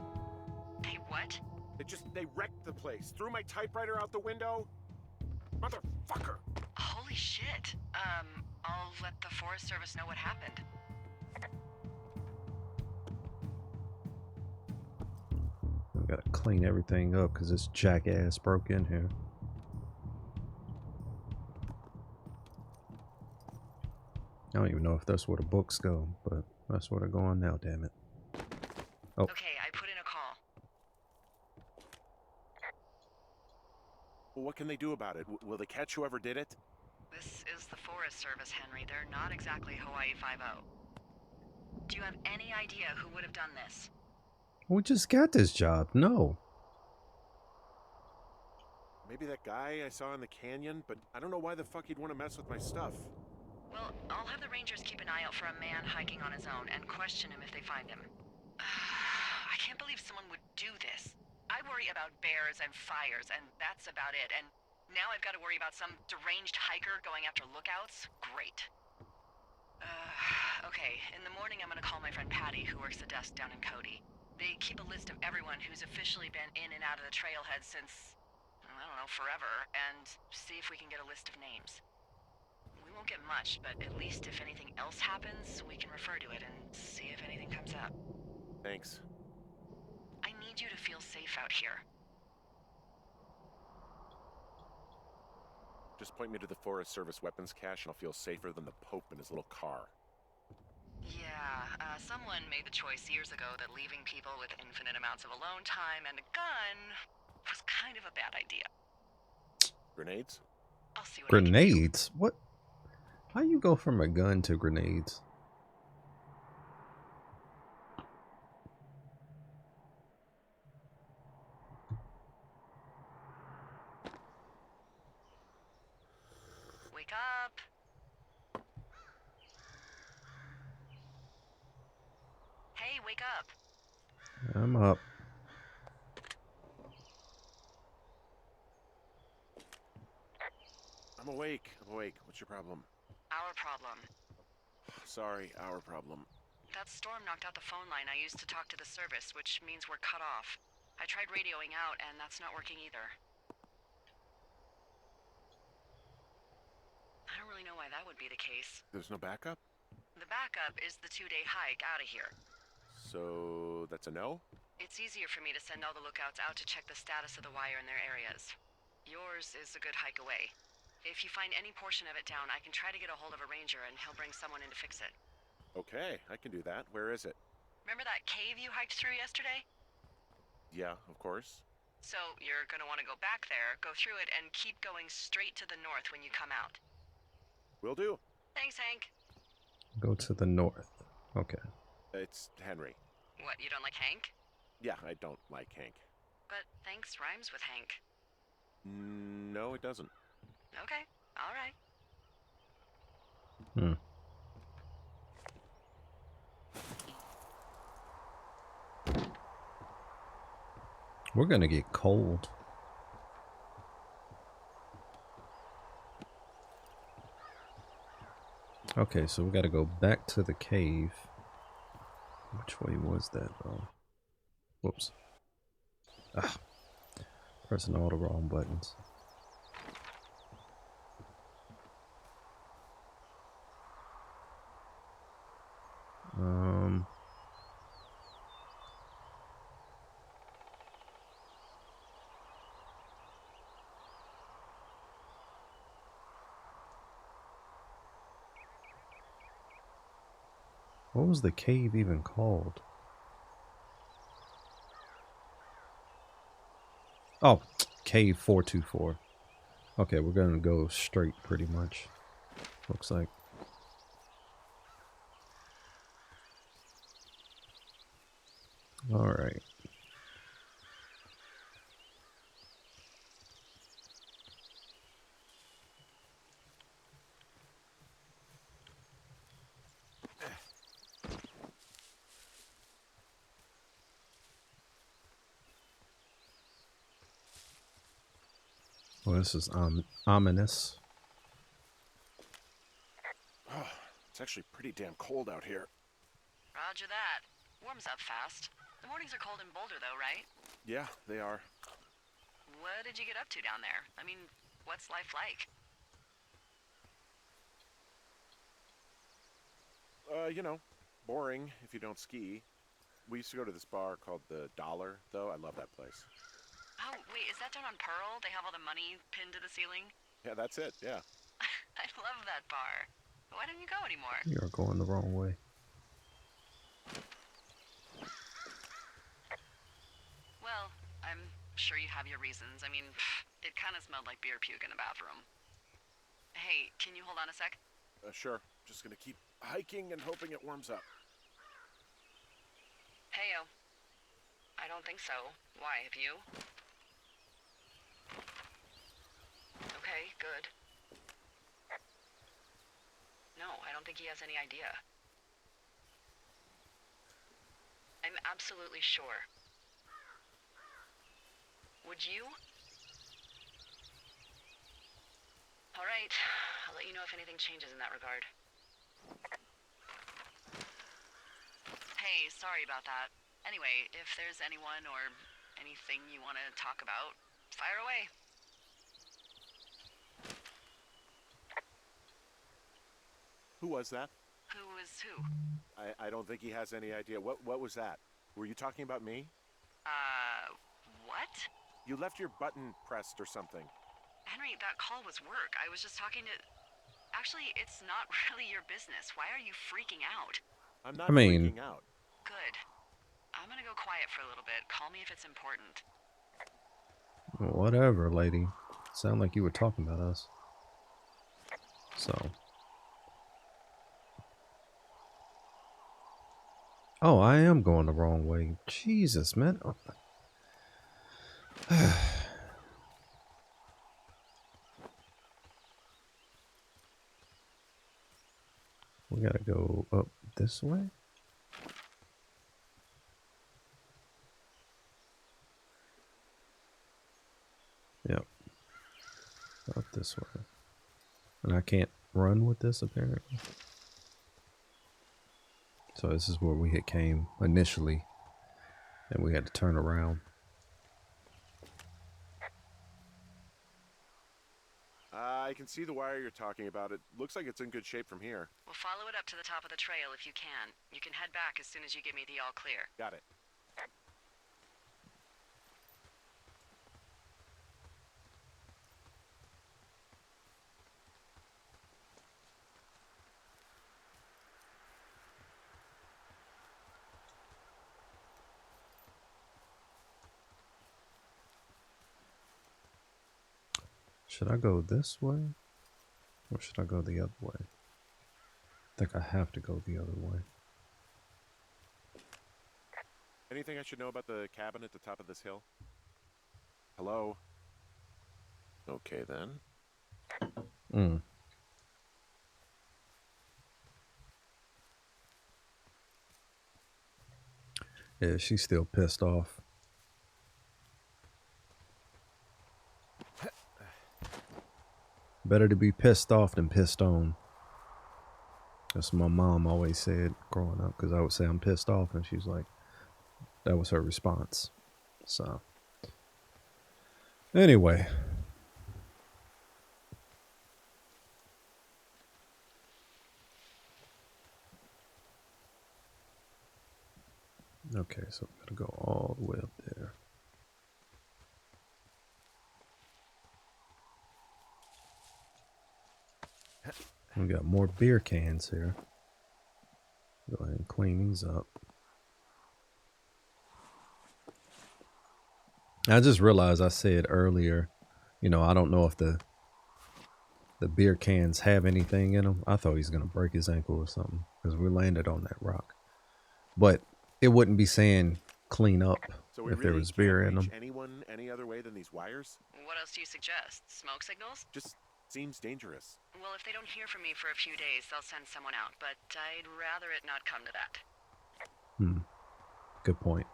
[SPEAKER 2] Hey, what?
[SPEAKER 3] They wrecked the place. Threw my typewriter out the window. Motherfucker.
[SPEAKER 2] Holy shit. I'll let the Forest Service know what happened.
[SPEAKER 1] I gotta clean everything up because this jackass broke in here. I don't even know if that's where the books go, but that's where they're going now, damn it. Oh.
[SPEAKER 2] Okay, I put in a call.
[SPEAKER 3] Well, what can they do about it? Will they catch whoever did it?
[SPEAKER 2] This is the Forest Service, Henry. They're not exactly Hawaii Five-0. Do you have any idea who would have done this?
[SPEAKER 1] We just got this job. No.
[SPEAKER 3] Maybe that guy I saw in the canyon, but I don't know why the fuck he'd want to mess with my stuff.
[SPEAKER 2] Well, I'll have the Rangers keep an eye out for a man hiking on his own and question him if they find him. I can't believe someone would do this. I worry about bears and fires, and that's about it. And now I've got to worry about some deranged hiker going after lookouts? Great. Okay, in the morning I'm gonna call my friend Patty, who works the desk down in Cody. They keep a list of everyone who's officially been in and out of the trailhead since, I don't know, forever, and see if we can get a list of names. We won't get much, but at least if anything else happens, we can refer to it and see if anything comes up.
[SPEAKER 3] Thanks.
[SPEAKER 2] I need you to feel safe out here.
[SPEAKER 3] Just point me to the Forest Service weapons cache and I'll feel safer than the Pope in his little car.
[SPEAKER 2] Yeah, someone made the choice years ago that leaving people with infinite amounts of alone time and a gun was kind of a bad idea.
[SPEAKER 3] Grenades?
[SPEAKER 2] I'll see what I can do.
[SPEAKER 1] Grenades? What? How you go from a gun to grenades?
[SPEAKER 2] Wake up. Hey, wake up.
[SPEAKER 1] I'm up.
[SPEAKER 3] I'm awake. What's your problem?
[SPEAKER 2] Our problem.
[SPEAKER 3] Sorry, our problem.
[SPEAKER 2] That storm knocked out the phone line I used to talk to the service, which means we're cut off. I tried radioing out, and that's not working either. I don't really know why that would be the case.
[SPEAKER 3] There's no backup?
[SPEAKER 2] The backup is the 2-day hike out of here.
[SPEAKER 3] So that's a no?
[SPEAKER 2] It's easier for me to send all the lookouts out to check the status of the wire in their areas. Yours is a good hike away. If you find any portion of it down, I can try to get a hold of a ranger and he'll bring someone in to fix it.
[SPEAKER 3] Okay, I can do that. Where is it?
[SPEAKER 2] Remember that cave you hiked through yesterday?
[SPEAKER 3] Yeah, of course.
[SPEAKER 2] So you're gonna want to go back there, go through it, and keep going straight to the north when you come out.
[SPEAKER 3] Will do.
[SPEAKER 2] Thanks, Hank.
[SPEAKER 1] Go to the north. Okay.
[SPEAKER 3] It's Henry.
[SPEAKER 2] What, you don't like Hank?
[SPEAKER 3] Yeah, I don't like Hank.
[SPEAKER 2] But thanks rhymes with Hank.
[SPEAKER 3] No, it doesn't.
[SPEAKER 2] Okay, alright.
[SPEAKER 1] Hmm. We're gonna get cold. Okay, so we gotta go back to the cave. Which way was that though? Whoops. Ah, pressing all the wrong buttons. What was the cave even called? Oh, Cave 424. Okay, we're gonna go straight pretty much. Looks like. All right. Well, this is ominous.
[SPEAKER 3] Oh, it's actually pretty damn cold out here.
[SPEAKER 2] Roger that. Warms up fast. The mornings are cold in Boulder, though, right?
[SPEAKER 3] Yeah, they are.
[SPEAKER 2] What did you get up to down there? I mean, what's life like?
[SPEAKER 3] You know, boring if you don't ski. We used to go to this bar called the Dollar, though. I love that place.
[SPEAKER 2] Oh, wait, is that down on Pearl? They have all the money pinned to the ceiling?
[SPEAKER 3] Yeah, that's it, yeah.
[SPEAKER 2] I love that bar. Why don't you go anymore?
[SPEAKER 1] You're going the wrong way.
[SPEAKER 2] Well, I'm sure you have your reasons. I mean, it kind of smelled like beer puke in the bathroom. Hey, can you hold on a sec?
[SPEAKER 3] Sure. Just gonna keep hiking and hoping it warms up.
[SPEAKER 2] Heyo. I don't think so. Why, have you? Okay, good. No, I don't think he has any idea. I'm absolutely sure. Would you? All right, I'll let you know if anything changes in that regard. Hey, sorry about that. Anyway, if there's anyone or anything you want to talk about, fire away.
[SPEAKER 3] Who was that?
[SPEAKER 2] Who is who?
[SPEAKER 3] I don't think he has any idea. What was that? Were you talking about me?
[SPEAKER 2] What?
[SPEAKER 3] You left your button pressed or something.
[SPEAKER 2] Henry, that call was work. I was just talking to... Actually, it's not really your business. Why are you freaking out?
[SPEAKER 3] I'm not
[SPEAKER 1] freaking
[SPEAKER 3] out.
[SPEAKER 2] Good. I'm gonna go quiet for a little bit. Call me if it's important.
[SPEAKER 1] Whatever, lady. Sound like you were talking about us. So. Oh, I am going the wrong way. Jesus, man. We gotta go up this way? Yep. Up this way. And I can't run with this, apparently. So this is where we came initially. And we had to turn around.
[SPEAKER 3] I I can see the wire you're talking about. It looks like it's in good shape from here.
[SPEAKER 2] We'll follow it up to the top of the trail if you can. You can head back as soon as you give me the all clear.
[SPEAKER 3] Got it.
[SPEAKER 1] Should I go this way? Or should I go the other way? I think I have to go the other way.
[SPEAKER 3] Anything I should know about the cabin at the top of this hill? Hello? Okay, then.
[SPEAKER 1] Yeah, she's still pissed off. Better to be pissed off than pissed on. That's what my mom always said growing up, because I would say I'm pissed off, and she's like, that was her response. So, anyway. Okay, so we gotta go all the way up there. We got more beer cans here. Go ahead and clean these up. I just realized I said earlier, you know, I don't know if the beer cans have anything in them. I thought he was gonna break his ankle or something because we landed on that rock. But it wouldn't be saying clean up
[SPEAKER 3] So
[SPEAKER 1] if there was beer in them.
[SPEAKER 3] Anyone any other way than these wires?
[SPEAKER 2] What else do you suggest? Smoke signals?
[SPEAKER 3] Just seems dangerous.
[SPEAKER 2] Well, if they don't hear from me for a few days, they'll send someone out, but I'd rather it not come to that.
[SPEAKER 1] Good point.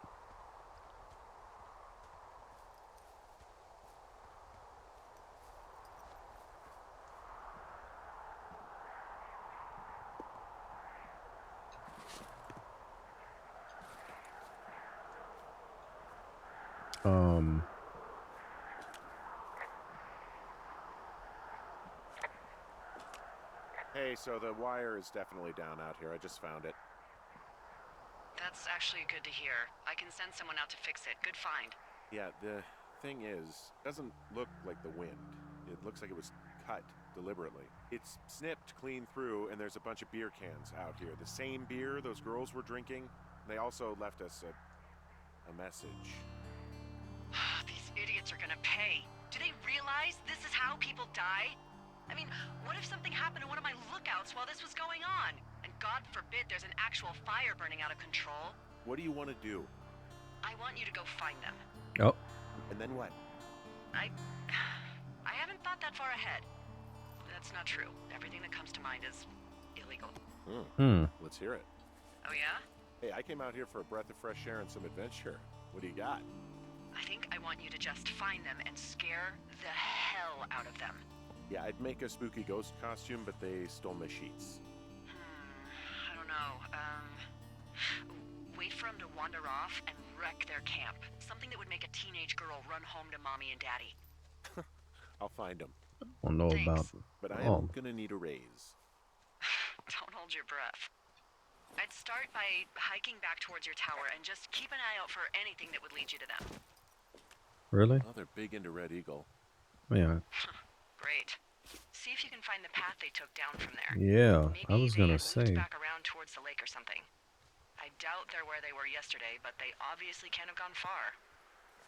[SPEAKER 3] Hey, so the wire is definitely down out here. I just found it.
[SPEAKER 2] That's actually good to hear. I can send someone out to fix it. Good find.
[SPEAKER 3] Yeah, the thing is, it doesn't look like the wind. It looks like it was cut deliberately. It's snipped clean through, and there's a bunch of beer cans out here. The same beer those girls were drinking. They also left us a message.
[SPEAKER 2] These idiots are gonna pay. Do they realize this is how people die? I mean, what if something happened to one of my lookouts while this was going on? And God forbid there's an actual fire burning out of control.
[SPEAKER 3] What do you want to do?
[SPEAKER 2] I want you to go find them.
[SPEAKER 1] Oh.
[SPEAKER 3] And then what?
[SPEAKER 2] I haven't thought that far ahead. That's not true. Everything that comes to mind is illegal.
[SPEAKER 3] Let's hear it.
[SPEAKER 2] Oh yeah?
[SPEAKER 3] Hey, I came out here for a breath of fresh air and some adventure. What do you got?
[SPEAKER 2] I think I want you to just find them and scare the hell out of them.
[SPEAKER 3] Yeah, I'd make a spooky ghost costume, but they stole my sheets.
[SPEAKER 2] I don't know. Wait for them to wander off and wreck their camp. Something that would make a teenage girl run home to mommy and daddy.
[SPEAKER 3] I'll find them.
[SPEAKER 1] I don't know
[SPEAKER 2] Thanks.
[SPEAKER 1] about.
[SPEAKER 3] But I am gonna need a raise.
[SPEAKER 2] Don't hold your breath. I'd start by hiking back towards your tower and just keep an eye out for anything that would lead you to them.
[SPEAKER 1] Really?
[SPEAKER 3] Oh, they're big into Red Eagle.
[SPEAKER 1] Yeah.
[SPEAKER 2] Great. See if you can find the path they took down from there.
[SPEAKER 1] Yeah,
[SPEAKER 2] Maybe
[SPEAKER 1] I was gonna
[SPEAKER 2] they had moved
[SPEAKER 1] say.
[SPEAKER 2] back around towards the lake or something. I doubt they're where they were yesterday, but they obviously can't have gone far.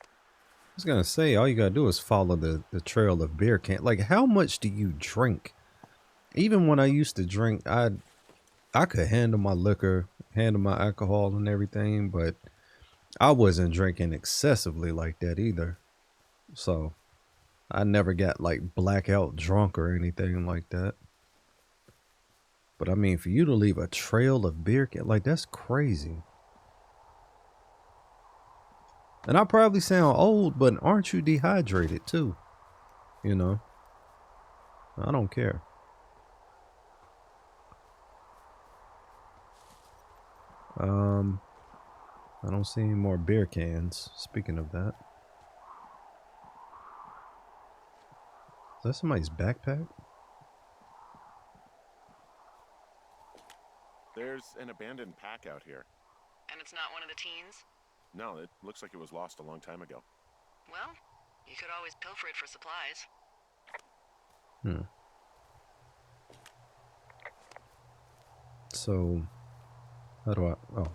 [SPEAKER 1] I was gonna say, all you gotta do is follow the trail of beer can. Like, how much do you drink? Even when I used to drink, I could handle my liquor, handle my alcohol and everything, but I wasn't drinking excessively like that either. So I never got like blackout drunk or anything like that. But I mean, for you to leave a trail of beer can, like, that's crazy. And I probably sound old, but aren't you dehydrated too? You know, I don't care. I don't see any more beer cans. Speaking of that. that somebody's backpack?
[SPEAKER 3] There's an abandoned pack out here.
[SPEAKER 2] And it's not one of the teens?
[SPEAKER 3] No, it looks like it was lost a long time ago.
[SPEAKER 2] Well, you could always pilfer it for supplies.
[SPEAKER 1] So, how do I... Oh.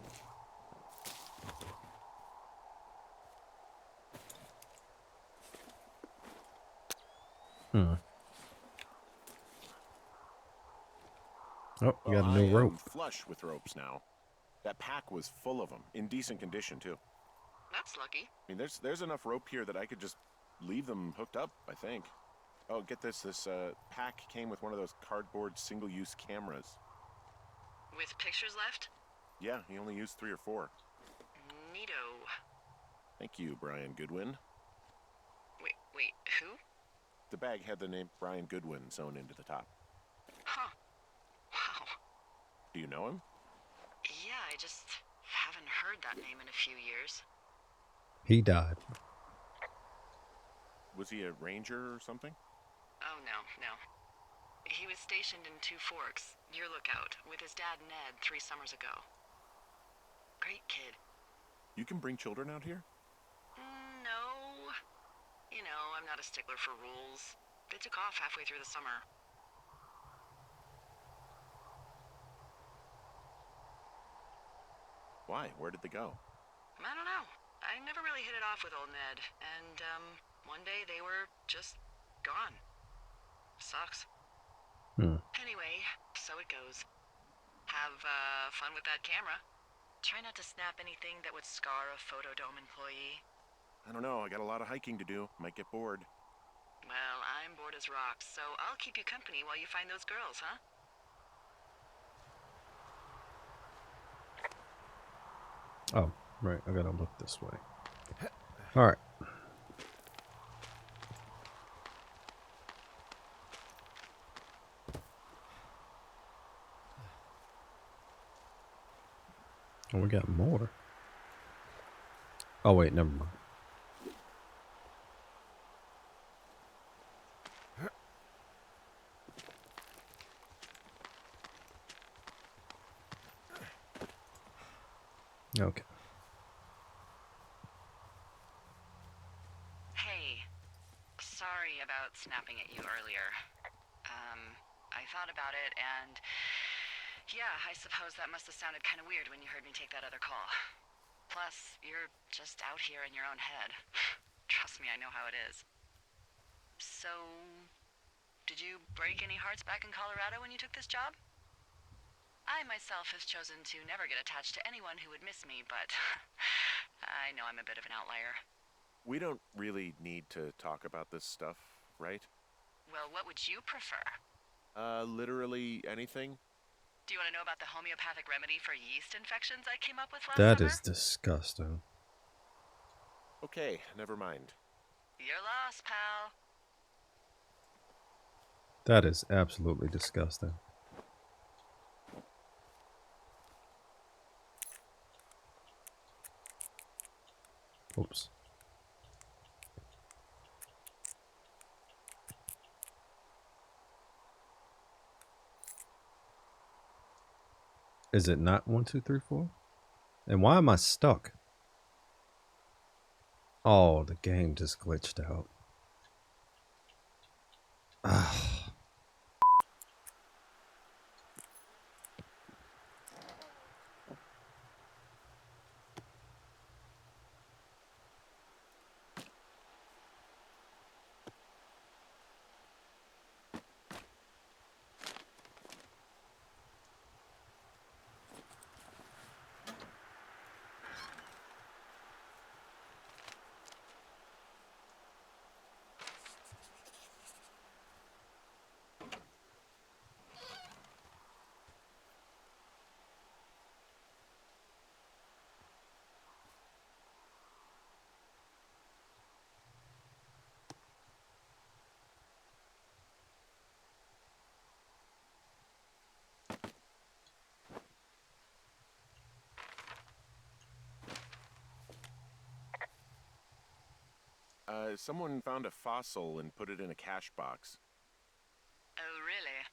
[SPEAKER 1] Oh, we got a new rope.
[SPEAKER 3] I am flush with ropes now. That pack was full of them, in decent condition too.
[SPEAKER 2] That's lucky.
[SPEAKER 3] I mean, there's enough rope here that I could just leave them hooked up, I think. Oh, get this. This pack came with one of those cardboard single-use cameras.
[SPEAKER 2] With pictures left?
[SPEAKER 3] Yeah, he only used 3 or 4.
[SPEAKER 2] Neato.
[SPEAKER 3] Thank you, Brian Goodwin.
[SPEAKER 2] Wait, who?
[SPEAKER 3] The bag had the name Brian Goodwin sewn into the top.
[SPEAKER 2] Huh. Wow.
[SPEAKER 3] Do you know him?
[SPEAKER 2] Yeah, I just haven't heard that name in a few years.
[SPEAKER 1] He died.
[SPEAKER 3] Was he a ranger or something?
[SPEAKER 2] Oh, no. He was stationed in Two Forks, your lookout, with his dad Ned 3 summers ago. Great kid.
[SPEAKER 3] You can bring children out here?
[SPEAKER 2] No. You know, I'm not a stickler for rules. They took off halfway through the summer.
[SPEAKER 3] Why? Where did they go?
[SPEAKER 2] I don't know. I never really hit it off with old Ned, and, one day they were just gone. Sucks. Anyway, so it goes. Have, fun with that camera. Try not to snap anything that would scar a Photodome employee.
[SPEAKER 3] I don't know. I got a lot of hiking to do. Might get bored.
[SPEAKER 2] Well, I'm bored as rocks, so I'll keep you company while you find those girls, huh?
[SPEAKER 1] Oh, right. I gotta look this way. Alright. Oh, we got more. Oh, wait, never mind. Okay.
[SPEAKER 2] Hey, sorry about snapping at you earlier. I thought about it, and yeah, I suppose that must have sounded kind of weird when you heard me take that other call. Plus, you're just out here in your own head. Trust me, I know how it is. So, did you break any hearts back in Colorado when you took this job? I myself have chosen to never get attached to anyone who would miss me, but I know I'm a bit of an outlier.
[SPEAKER 3] We don't really need to talk about this stuff, right?
[SPEAKER 2] Well, what would you prefer?
[SPEAKER 3] Literally anything?
[SPEAKER 2] Do you want to know about the homeopathic remedy for yeast infections I came up with last
[SPEAKER 1] That
[SPEAKER 2] summer?
[SPEAKER 1] is disgusting.
[SPEAKER 3] Okay, never mind.
[SPEAKER 2] You're lost, pal.
[SPEAKER 1] That is absolutely disgusting. Oops. Is it not 1, 2, 3, 4? And why am I stuck? Oh, the game just glitched out. Ah.
[SPEAKER 3] Someone found a fossil and put it in a cache box.
[SPEAKER 2] Oh, really?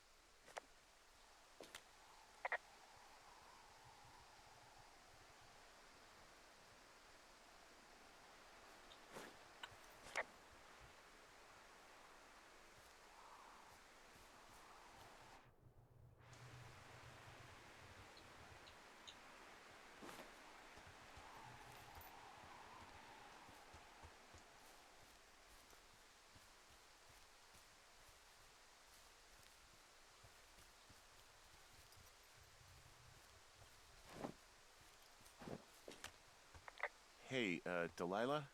[SPEAKER 3] Hey, Delilah?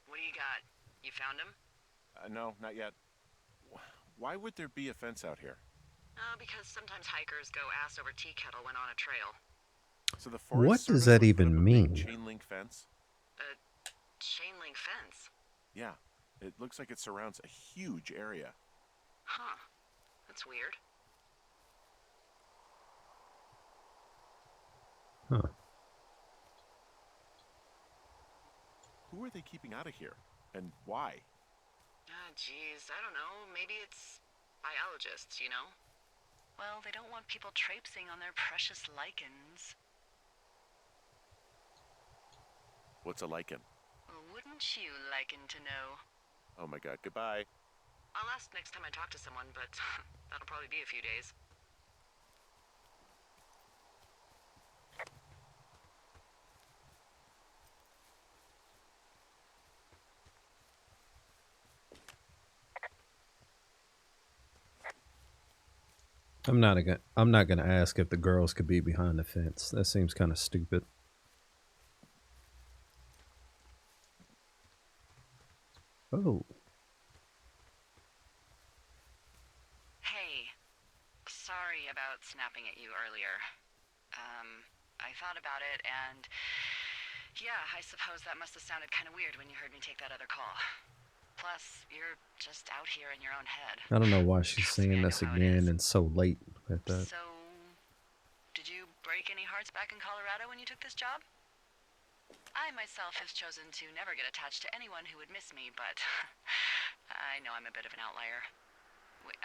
[SPEAKER 2] What do you got? You found him?
[SPEAKER 3] No, not yet. Why would there be a fence out here?
[SPEAKER 2] Because sometimes hikers go ass over tea kettle when on a trail.
[SPEAKER 3] So the Forest
[SPEAKER 1] What does
[SPEAKER 3] Service
[SPEAKER 1] that
[SPEAKER 3] would put
[SPEAKER 1] even
[SPEAKER 3] up a big
[SPEAKER 1] mean?
[SPEAKER 3] chain link fence?
[SPEAKER 2] A chain link fence?
[SPEAKER 3] Yeah, it looks like it surrounds a huge area.
[SPEAKER 2] Huh. That's weird.
[SPEAKER 1] Huh.
[SPEAKER 3] Who are they keeping out of here? And why?
[SPEAKER 2] Ah, geez, I don't know. Maybe it's biologists, you know? Well, they don't want people traipsing on their precious lichens.
[SPEAKER 3] What's a lichen?
[SPEAKER 2] Wouldn't you liken to know?
[SPEAKER 3] Oh my god, goodbye.
[SPEAKER 2] I'll ask next time I talk to someone, but that'll probably be a few days.
[SPEAKER 1] I'm not gonna ask if the girls could be behind the fence. That seems kind of stupid. Oh.
[SPEAKER 2] Hey, sorry about snapping at you earlier. I thought about it, and yeah, I suppose that must have sounded kind of weird when you heard me take that other call. Plus, you're just out here in your own head.
[SPEAKER 1] I don't know why she's
[SPEAKER 2] Trust me,
[SPEAKER 1] saying
[SPEAKER 2] I know
[SPEAKER 1] this
[SPEAKER 2] how it
[SPEAKER 1] again
[SPEAKER 2] is.
[SPEAKER 1] and so late at that.
[SPEAKER 2] So, did you break any hearts back in Colorado when you took this job? I myself have chosen to never get attached to anyone who would miss me, but I know I'm a bit of an outlier.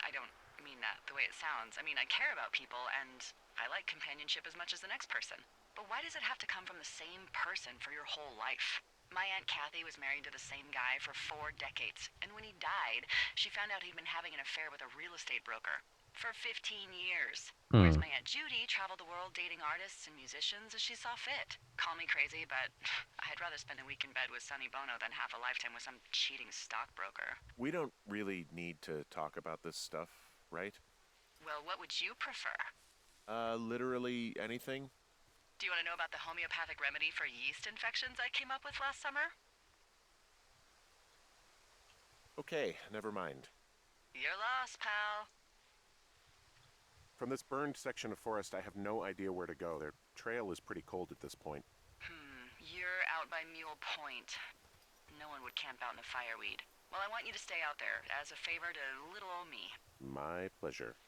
[SPEAKER 2] I don't mean that the way it sounds. I mean, I care about people, and I like companionship as much as the next person. But why does it have to come from the same person for your whole life? My Aunt Kathy was married to the same guy for 4 decades, and when he died, she found out he'd been having an affair with a real estate broker for 15 years. Whereas my Aunt Judy traveled the world dating artists and musicians as she saw fit. Call me crazy, but I'd rather spend a week in bed with Sonny Bono than half a lifetime with some cheating stockbroker.
[SPEAKER 3] We don't really need to talk about this stuff, right?
[SPEAKER 2] Well, what would you prefer?
[SPEAKER 3] Literally anything?
[SPEAKER 2] Do you want to know about the homeopathic remedy for yeast infections I came up with last summer?
[SPEAKER 3] Okay, never mind.
[SPEAKER 2] You're lost, pal.
[SPEAKER 3] From this burned section of forest, I have no idea where to go. Their trail is pretty cold at this point.
[SPEAKER 2] You're out by Mule Point. No one would camp out in the fireweed. Well, I want you to stay out there as a favor to little old me.
[SPEAKER 3] My pleasure.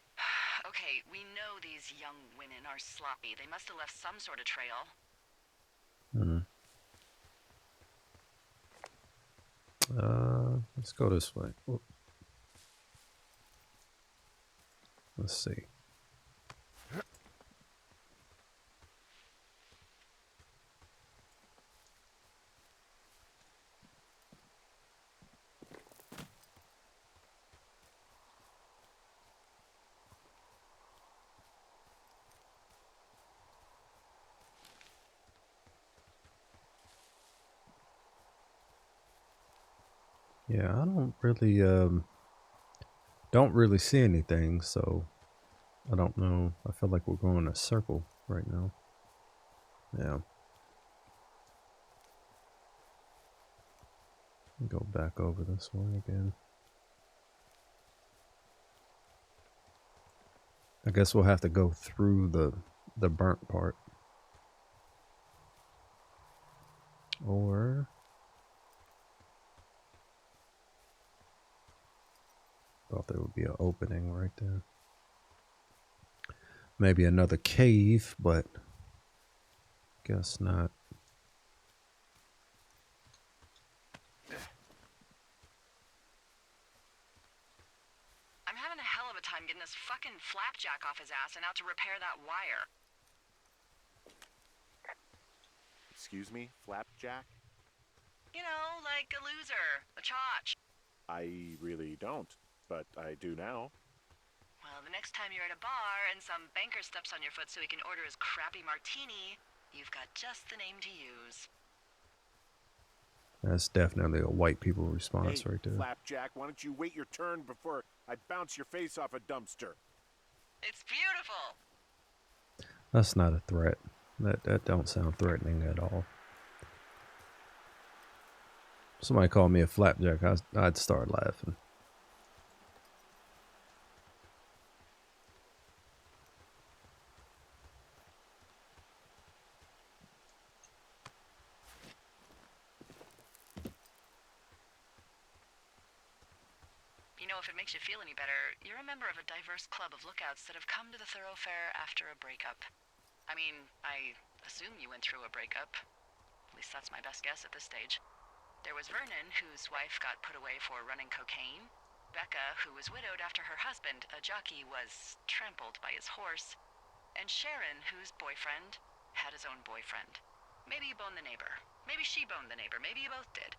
[SPEAKER 2] Okay, we know these young women are sloppy. They must have left some sort of trail.
[SPEAKER 1] Let's go this way. Whoop. Let's see. Yeah, I don't really see anything, so I don't know. I feel like we're going in a circle right now. Yeah. Go back over this way again. I guess we'll have to go through the burnt part. Or thought there would be an opening right there. Maybe another cave, but guess not.
[SPEAKER 2] this fucking flapjack off his ass and out to repair that wire.
[SPEAKER 3] Excuse me? Flapjack?
[SPEAKER 2] You know, like a loser, a chotch.
[SPEAKER 3] I really don't, but I do now.
[SPEAKER 2] Well, the next time you're at a bar and some banker steps on your foot so he can order his crappy martini, you've got just the name to use.
[SPEAKER 1] That's definitely a white people response
[SPEAKER 3] Hey,
[SPEAKER 1] right there.
[SPEAKER 3] Flapjack, why don't you wait your turn before I bounce your face off a dumpster?
[SPEAKER 2] It's beautiful.
[SPEAKER 1] That's not a threat. That don't sound threatening at all. Somebody called me a flapjack, I'd start laughing.
[SPEAKER 2] You know, if it makes you feel any better, you're a member of a diverse club of lookouts that have come to the thoroughfare after a breakup. I mean, I assume you went through a breakup. At least that's my best guess at this stage. There was Vernon, whose wife got put away for running cocaine. Becca, who was widowed after her husband, a jockey, was trampled by his horse. And Sharon, whose boyfriend had his own boyfriend. Maybe you boned the neighbor. Maybe she boned the neighbor. Maybe you both did.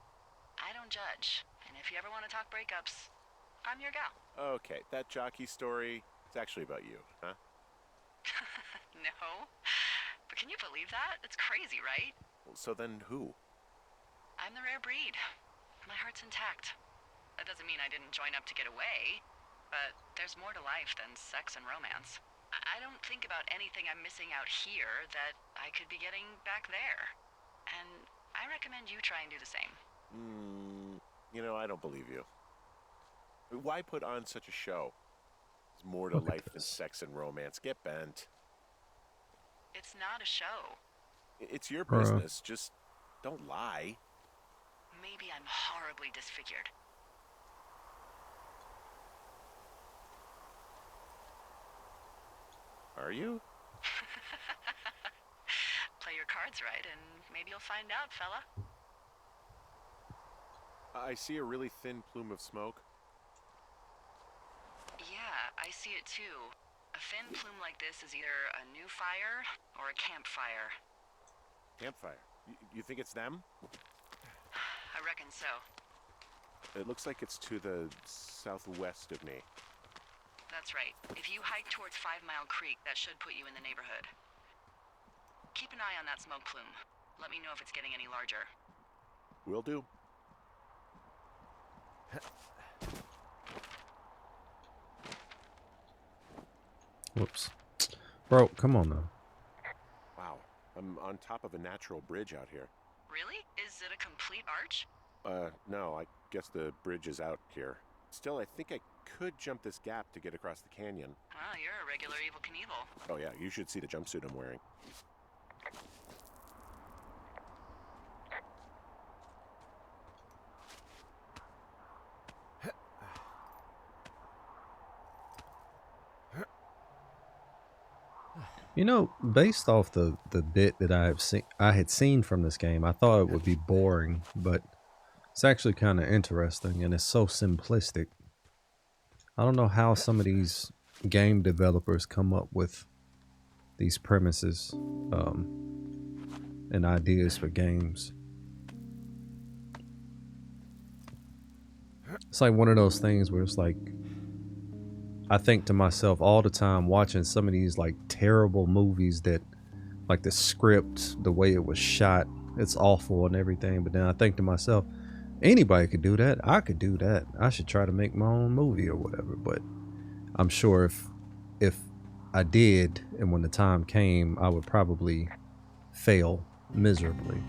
[SPEAKER 2] I don't judge. And if you ever want to talk breakups, I'm your gal.
[SPEAKER 3] Okay, that jockey story, it's actually about you, huh?
[SPEAKER 2] No. But can you believe that? It's crazy, right?
[SPEAKER 3] Well, so then who?
[SPEAKER 2] I'm the rare breed. My heart's intact. That doesn't mean I didn't join up to get away, but there's more to life than sex and romance. I don't think about anything I'm missing out here that I could be getting back there. And I recommend you try and do the same.
[SPEAKER 3] You know, I don't believe you. Why put on such a show? There's more to life than sex and romance. Get bent.
[SPEAKER 2] It's not a show.
[SPEAKER 3] It's your business. Just don't lie.
[SPEAKER 2] Maybe I'm horribly disfigured.
[SPEAKER 3] Are you?
[SPEAKER 2] Play your cards right, and maybe you'll find out, fella.
[SPEAKER 3] I see a really thin plume of smoke.
[SPEAKER 2] Yeah, I see it too. A thin plume like this is either a new fire or a campfire.
[SPEAKER 3] Campfire. You think it's them?
[SPEAKER 2] I reckon so.
[SPEAKER 3] It looks like it's to the southwest of me.
[SPEAKER 2] That's right. If you hike towards 5 Mile Creek, that should put you in the neighborhood. Keep an eye on that smoke plume. Let me know if it's getting any larger.
[SPEAKER 3] Will do.
[SPEAKER 1] Whoops. Bro, come on now.
[SPEAKER 3] Wow, I'm on top of a natural bridge out here.
[SPEAKER 2] Really? Is it a complete arch?
[SPEAKER 3] No, I guess the bridge is out here. Still, I think I could jump this gap to get across the canyon.
[SPEAKER 2] Well, you're a regular Evel Knievel.
[SPEAKER 3] Oh yeah, you should see the jumpsuit I'm wearing.
[SPEAKER 1] You know, based off the bit that I had seen from this game, I thought it would be boring, but it's actually kind of interesting, and it's so simplistic. I don't know how some of these game developers come up with these premises and ideas for games. It's like one of those things where it's like, I think to myself all the time watching some of these like terrible movies that like the script, the way it was shot, it's awful and everything. But then I think to myself, anybody could do that. I could do that. I should try to make my own movie or whatever. But I'm sure if I did, and when the time came, I would probably fail miserably.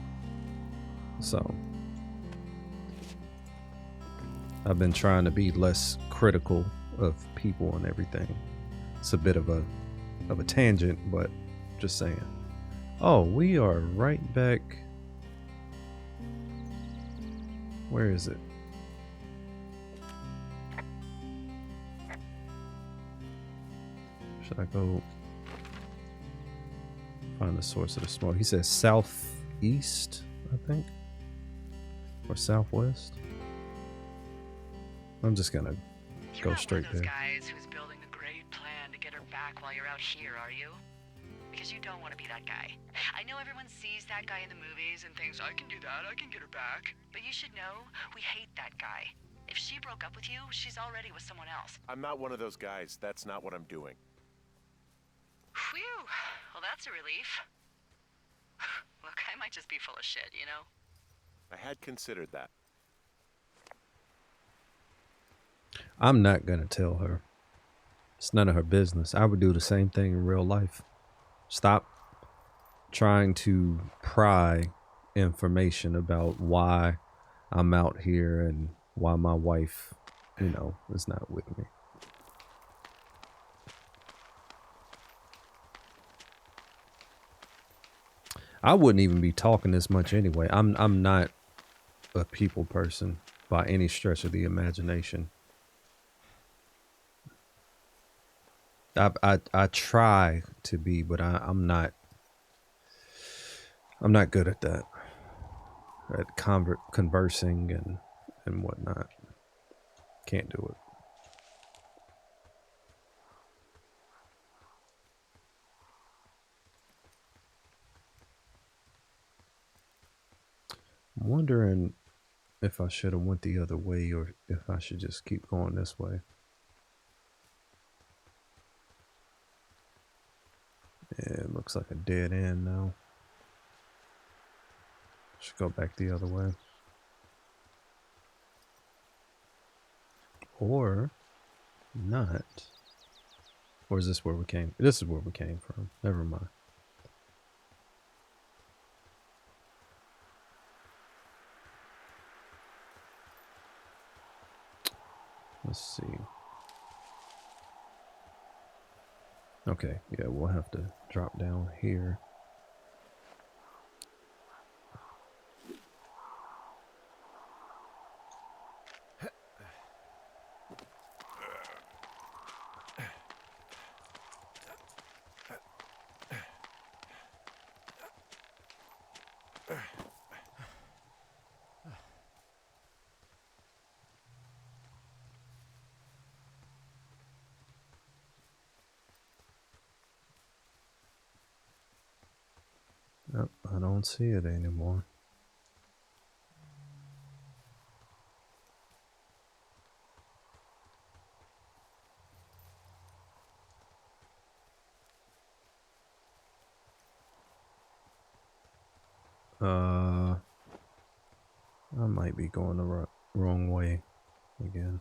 [SPEAKER 1] So I've been trying to be less critical of people and everything. It's a bit of a tangent, but just saying. Oh, we are right back. Where is it? Should I go find the source of the smoke? He says southeast, I think, or southwest. I'm just gonna go straight there.
[SPEAKER 2] Guys who's building a great back while you're out here, are you? Because you don't want to be that guy. I know everyone sees that guy in the movies and thinks, I can do that, I can get her back. But you should know, we hate that guy. If she broke up with you, she's already with someone else.
[SPEAKER 3] I'm not one of those guys. That's not what I'm doing.
[SPEAKER 2] Phew. Well, that's a relief. Look, I might just be full of shit, you know?
[SPEAKER 3] I had considered that.
[SPEAKER 1] I'm not going to tell her. It's none of her business. I would do the same thing in real life. Stop trying to pry information about why I'm out here and why my wife, is not with me. I wouldn't even be talking this much anyway. I'm not a people person by any stretch of the imagination. I try to be, but I'm not good at that. At conversing and whatnot. Can't do it. I'm wondering if I should have went the other way or if I should just keep going this way. Yeah, it looks like a dead end now. Should go back the other way. Or not. Or is this where we came? This is where we came from. Never mind. Let's see. Okay, yeah, we'll have to drop down here. Nope, I don't see it anymore. I might be going the wrong way again.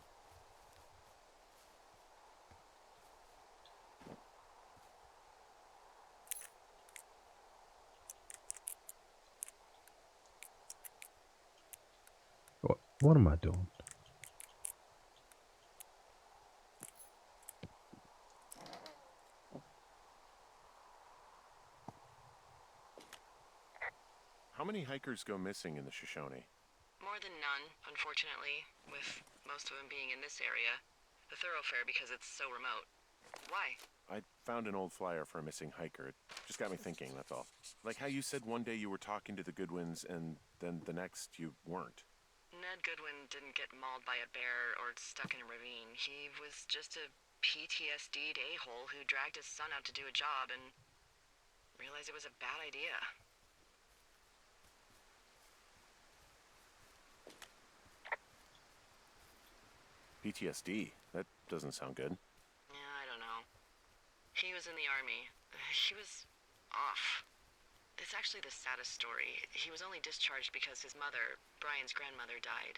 [SPEAKER 1] What am I doing?
[SPEAKER 3] How many hikers go missing in the Shoshone?
[SPEAKER 2] More than none, unfortunately, with most of them being in this area. The thoroughfare because it's so remote. Why?
[SPEAKER 3] I found an old flyer for a missing hiker. It just got me thinking, that's all. Like how you said one day you were talking to the Goodwins and then the next you weren't.
[SPEAKER 2] Ned Goodwin didn't get mauled by a bear or stuck in a ravine. He was just a PTSD'd a-hole who dragged his son out to do a job and realized it was a bad idea.
[SPEAKER 3] PTSD? That doesn't sound good.
[SPEAKER 2] Yeah, I don't know. He was in the army. He was off. It's actually the saddest story. He was only discharged because his mother, Brian's grandmother, died.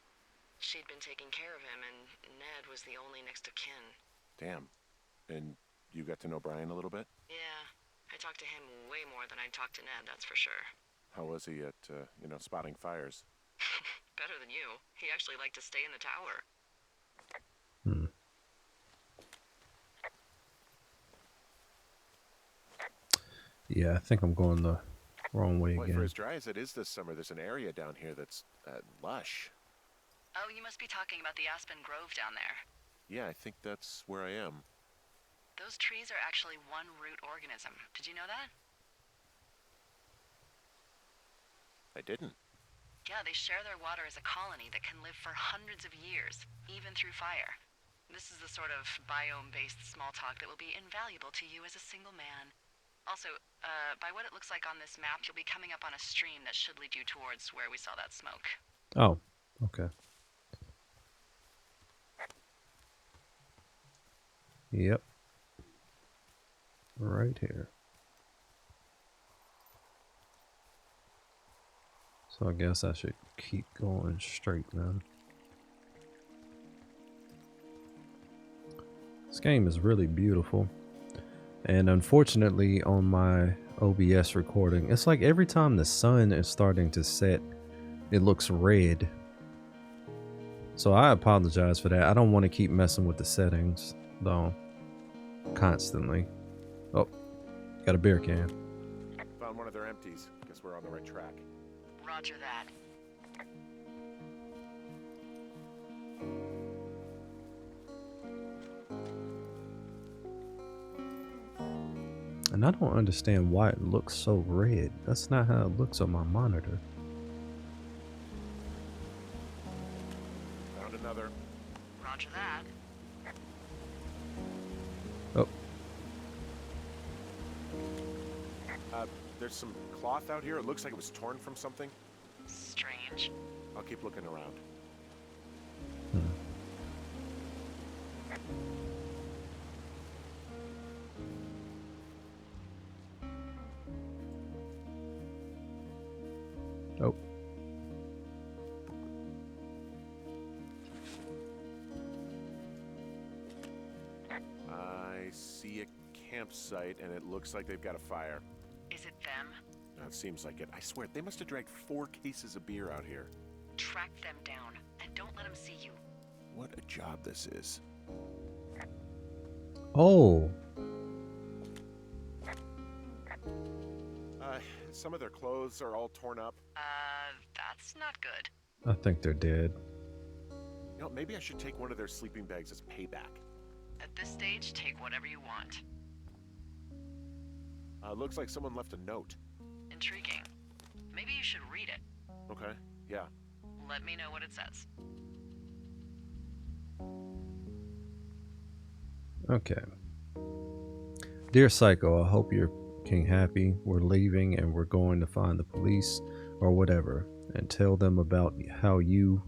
[SPEAKER 2] She'd been taking care of him, and Ned was the only next of kin.
[SPEAKER 3] Damn. And you got to know Brian a little bit?
[SPEAKER 2] Yeah, I talked to him way more than I'd talked to Ned, that's for sure.
[SPEAKER 3] How was he at, spotting fires?
[SPEAKER 2] Better than you. He actually liked to stay in the tower.
[SPEAKER 1] Yeah, I think I'm going the wrong way again.
[SPEAKER 3] For as dry as it is this summer, there's an area down here that's lush.
[SPEAKER 2] Oh, you must be talking about the Aspen Grove down there.
[SPEAKER 3] Yeah, I think that's where I am.
[SPEAKER 2] Those trees are actually one root organism. Did you know that?
[SPEAKER 3] I didn't.
[SPEAKER 2] Yeah, they share their water as a colony that can live for hundreds of years, even through fire. This is the sort of biome-based small talk that will be invaluable to you as a single man. Also, by what it looks like on this map, you'll be coming up on a stream that should lead you towards where we saw that smoke.
[SPEAKER 1] Oh, okay. Yep. Right here. So I guess I should keep going straight now. This game is really beautiful. And unfortunately on my OBS recording, it's like every time the sun is starting to set, it looks red. So I apologize for that. I don't want to keep messing with the settings though, constantly. Oh, got a beer can.
[SPEAKER 3] Found one of their empties. Guess we're on the right track.
[SPEAKER 2] Roger that.
[SPEAKER 1] And I don't understand why it looks so red. That's not how it looks on my monitor.
[SPEAKER 3] Found another.
[SPEAKER 2] Roger that.
[SPEAKER 1] Oh,
[SPEAKER 3] There's some cloth out here. It looks like it was torn from something.
[SPEAKER 2] Strange.
[SPEAKER 3] I'll keep looking around.
[SPEAKER 1] oh.
[SPEAKER 3] I see a campsite, and it looks like they've got a fire.
[SPEAKER 2] Is it them?
[SPEAKER 3] That seems like it. I swear, they must have dragged 4 cases of beer out here.
[SPEAKER 2] Track them down, and don't let them see you.
[SPEAKER 3] What a job this is.
[SPEAKER 1] Oh,
[SPEAKER 3] Some of their clothes are all torn up.
[SPEAKER 2] That's not good.
[SPEAKER 1] I think they're dead.
[SPEAKER 3] You know, maybe I should take one of their sleeping bags as payback.
[SPEAKER 2] At this stage, take whatever you want.
[SPEAKER 3] Looks like someone left a note.
[SPEAKER 2] Intriguing. Maybe you should read it.
[SPEAKER 3] Okay, yeah.
[SPEAKER 2] Let me know what it says.
[SPEAKER 1] Okay. Dear Psycho, I hope you're happy. We're leaving and we're going to find the police or whatever and tell them about how you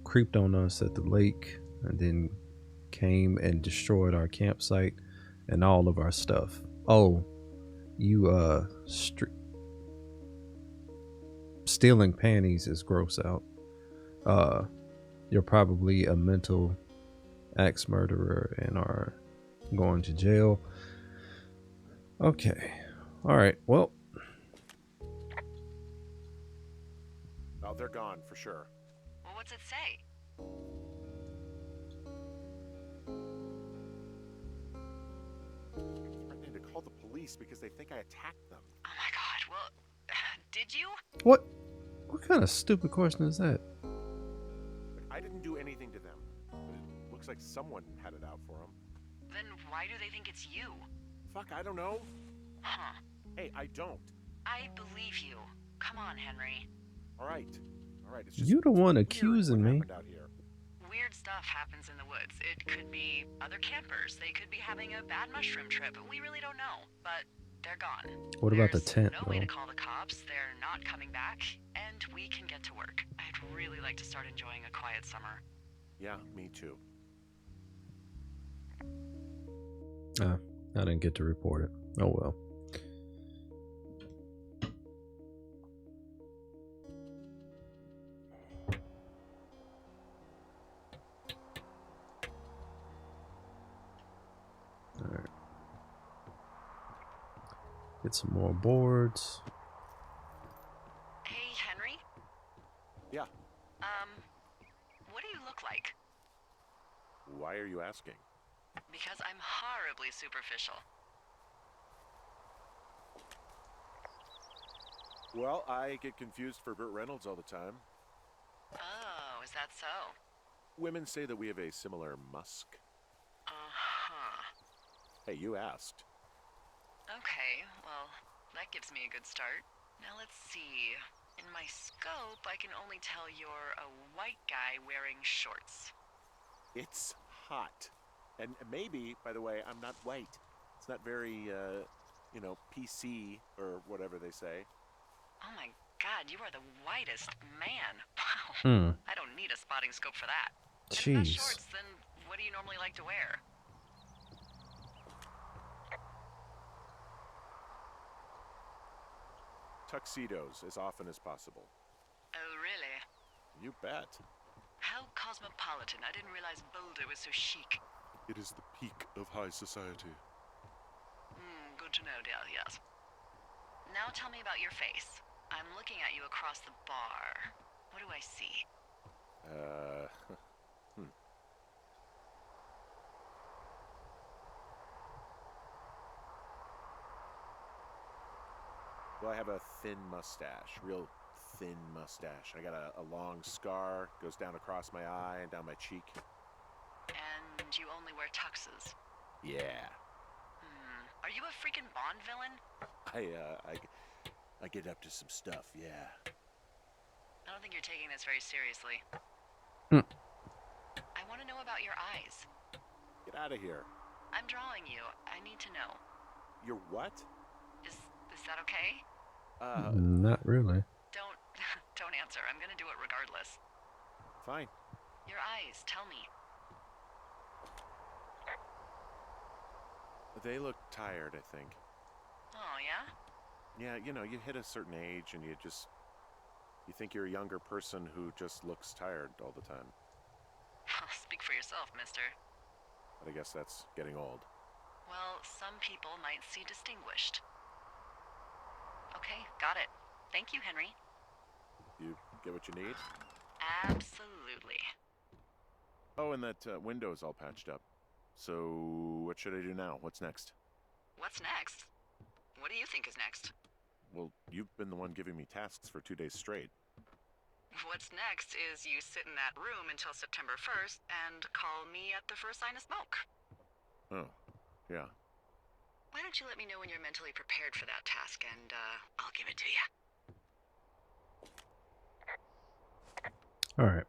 [SPEAKER 1] creeped on us at the lake and then came and destroyed our campsite and all of our stuff. Oh, you stealing panties is gross out. You're probably a mental axe murderer and are going to jail. Okay. All right. Well.
[SPEAKER 3] Oh, they're gone for sure.
[SPEAKER 2] Well, what's it say?
[SPEAKER 3] Threatening to call the police because they think I attacked them.
[SPEAKER 2] Oh my god, well, did you?
[SPEAKER 1] What kind of stupid question is that?
[SPEAKER 3] Look, I didn't do anything to them. But it looks like someone had it out for them.
[SPEAKER 2] Then why do they think it's you?
[SPEAKER 3] Fuck, I don't know.
[SPEAKER 2] Huh.
[SPEAKER 3] Hey, I don't.
[SPEAKER 2] I believe you. Come on, Henry.
[SPEAKER 3] All right. It's just
[SPEAKER 1] You the one
[SPEAKER 3] weird
[SPEAKER 1] accusing
[SPEAKER 3] what
[SPEAKER 1] me.
[SPEAKER 3] happened out here.
[SPEAKER 2] Weird stuff happens in the woods. It could be other campers. They could be having a bad mushroom trip. We really don't know. But they're gone.
[SPEAKER 1] What about the
[SPEAKER 2] There's
[SPEAKER 1] tent,
[SPEAKER 2] no way
[SPEAKER 1] though?
[SPEAKER 2] to call the cops. They're not coming back. And we can get to work. I'd really like to start enjoying a quiet summer.
[SPEAKER 3] Yeah, me too.
[SPEAKER 1] I didn't get to report it. Oh well. Alright. Get some more boards.
[SPEAKER 2] Hey, Henry?
[SPEAKER 3] Yeah.
[SPEAKER 2] What do you look like?
[SPEAKER 3] Why are you asking?
[SPEAKER 2] Because I'm horribly superficial.
[SPEAKER 3] Well, I get confused for Burt Reynolds all the time.
[SPEAKER 2] Oh, is that so?
[SPEAKER 3] Women say that we have a similar musk.
[SPEAKER 2] Uh-huh.
[SPEAKER 3] Hey, you asked.
[SPEAKER 2] Okay, well, that gives me a good start. Now let's see. In my scope, I can only tell you're a white guy wearing shorts.
[SPEAKER 3] It's hot. And maybe, by the way, I'm not white. It's not very, you know, PC or whatever they say.
[SPEAKER 2] Oh my god, you are the whitest man. Wow.
[SPEAKER 1] Hmm.
[SPEAKER 2] I don't need a spotting scope for that. And if not
[SPEAKER 1] Jeez.
[SPEAKER 2] shorts, then what do you normally like to wear?
[SPEAKER 3] Tuxedos as often as possible.
[SPEAKER 2] Oh, really?
[SPEAKER 3] You bet.
[SPEAKER 2] How cosmopolitan. I didn't realize Boulder was so chic.
[SPEAKER 3] It is the peak of high society.
[SPEAKER 2] Good to know, dear, yes. Now tell me about your face. I'm looking at you across the bar. What do I see?
[SPEAKER 3] Well, I have a thin mustache, real thin mustache. I got a long scar, goes down across my eye and down my cheek.
[SPEAKER 2] And you only wear tuxes.
[SPEAKER 3] Yeah.
[SPEAKER 2] Are you a freaking Bond villain?
[SPEAKER 3] I get up to some stuff, yeah.
[SPEAKER 2] I don't think you're taking this very seriously. I want to know about your eyes.
[SPEAKER 3] Get out of here.
[SPEAKER 2] I'm drawing you. I need to know.
[SPEAKER 3] You're what?
[SPEAKER 2] Is that okay?
[SPEAKER 1] Not really.
[SPEAKER 2] Don't answer. I'm gonna do it regardless.
[SPEAKER 3] Fine.
[SPEAKER 2] Your eyes, tell me.
[SPEAKER 3] They look tired, I think.
[SPEAKER 2] Oh, yeah?
[SPEAKER 3] Yeah, you know, you hit a certain age and you think you're a younger person who just looks tired all the time.
[SPEAKER 2] Speak for yourself, mister.
[SPEAKER 3] But I guess that's getting old.
[SPEAKER 2] Well, some people might see distinguished. Okay, got it. Thank you, Henry.
[SPEAKER 3] You get what you need?
[SPEAKER 2] Absolutely.
[SPEAKER 3] Oh, and that window's all patched up. So, what should I do now? What's next?
[SPEAKER 2] What's next? What do you think is next?
[SPEAKER 3] Well, you've been the one giving me tasks for 2 days straight.
[SPEAKER 2] What's next is you sit in that room until September 1st and call me at the first sign of smoke.
[SPEAKER 3] Oh, yeah.
[SPEAKER 2] Why don't you let me know when you're mentally prepared for that task, and I'll give it to you.
[SPEAKER 1] All right.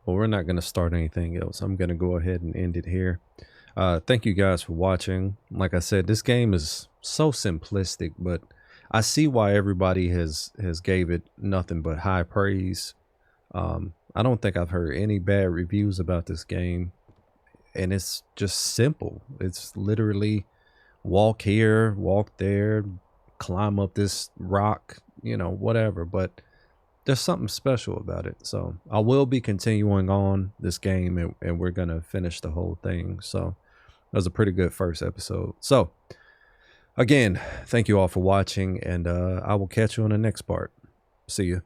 [SPEAKER 1] Well, we're not going to start anything else. I'm going to go ahead and end it here. Thank you guys for watching. Like I said, this game is so simplistic, but I see why everybody has gave it nothing but high praise. I don't think I've heard any bad reviews about this game, and it's just simple. It's literally walk here, walk there, climb up this rock, you know, whatever, but there's something special about it. So I will be continuing on this game, and we're gonna finish the whole thing. So that was a pretty good first episode. So again, thank you all for watching, and I will catch you on the next part. See you.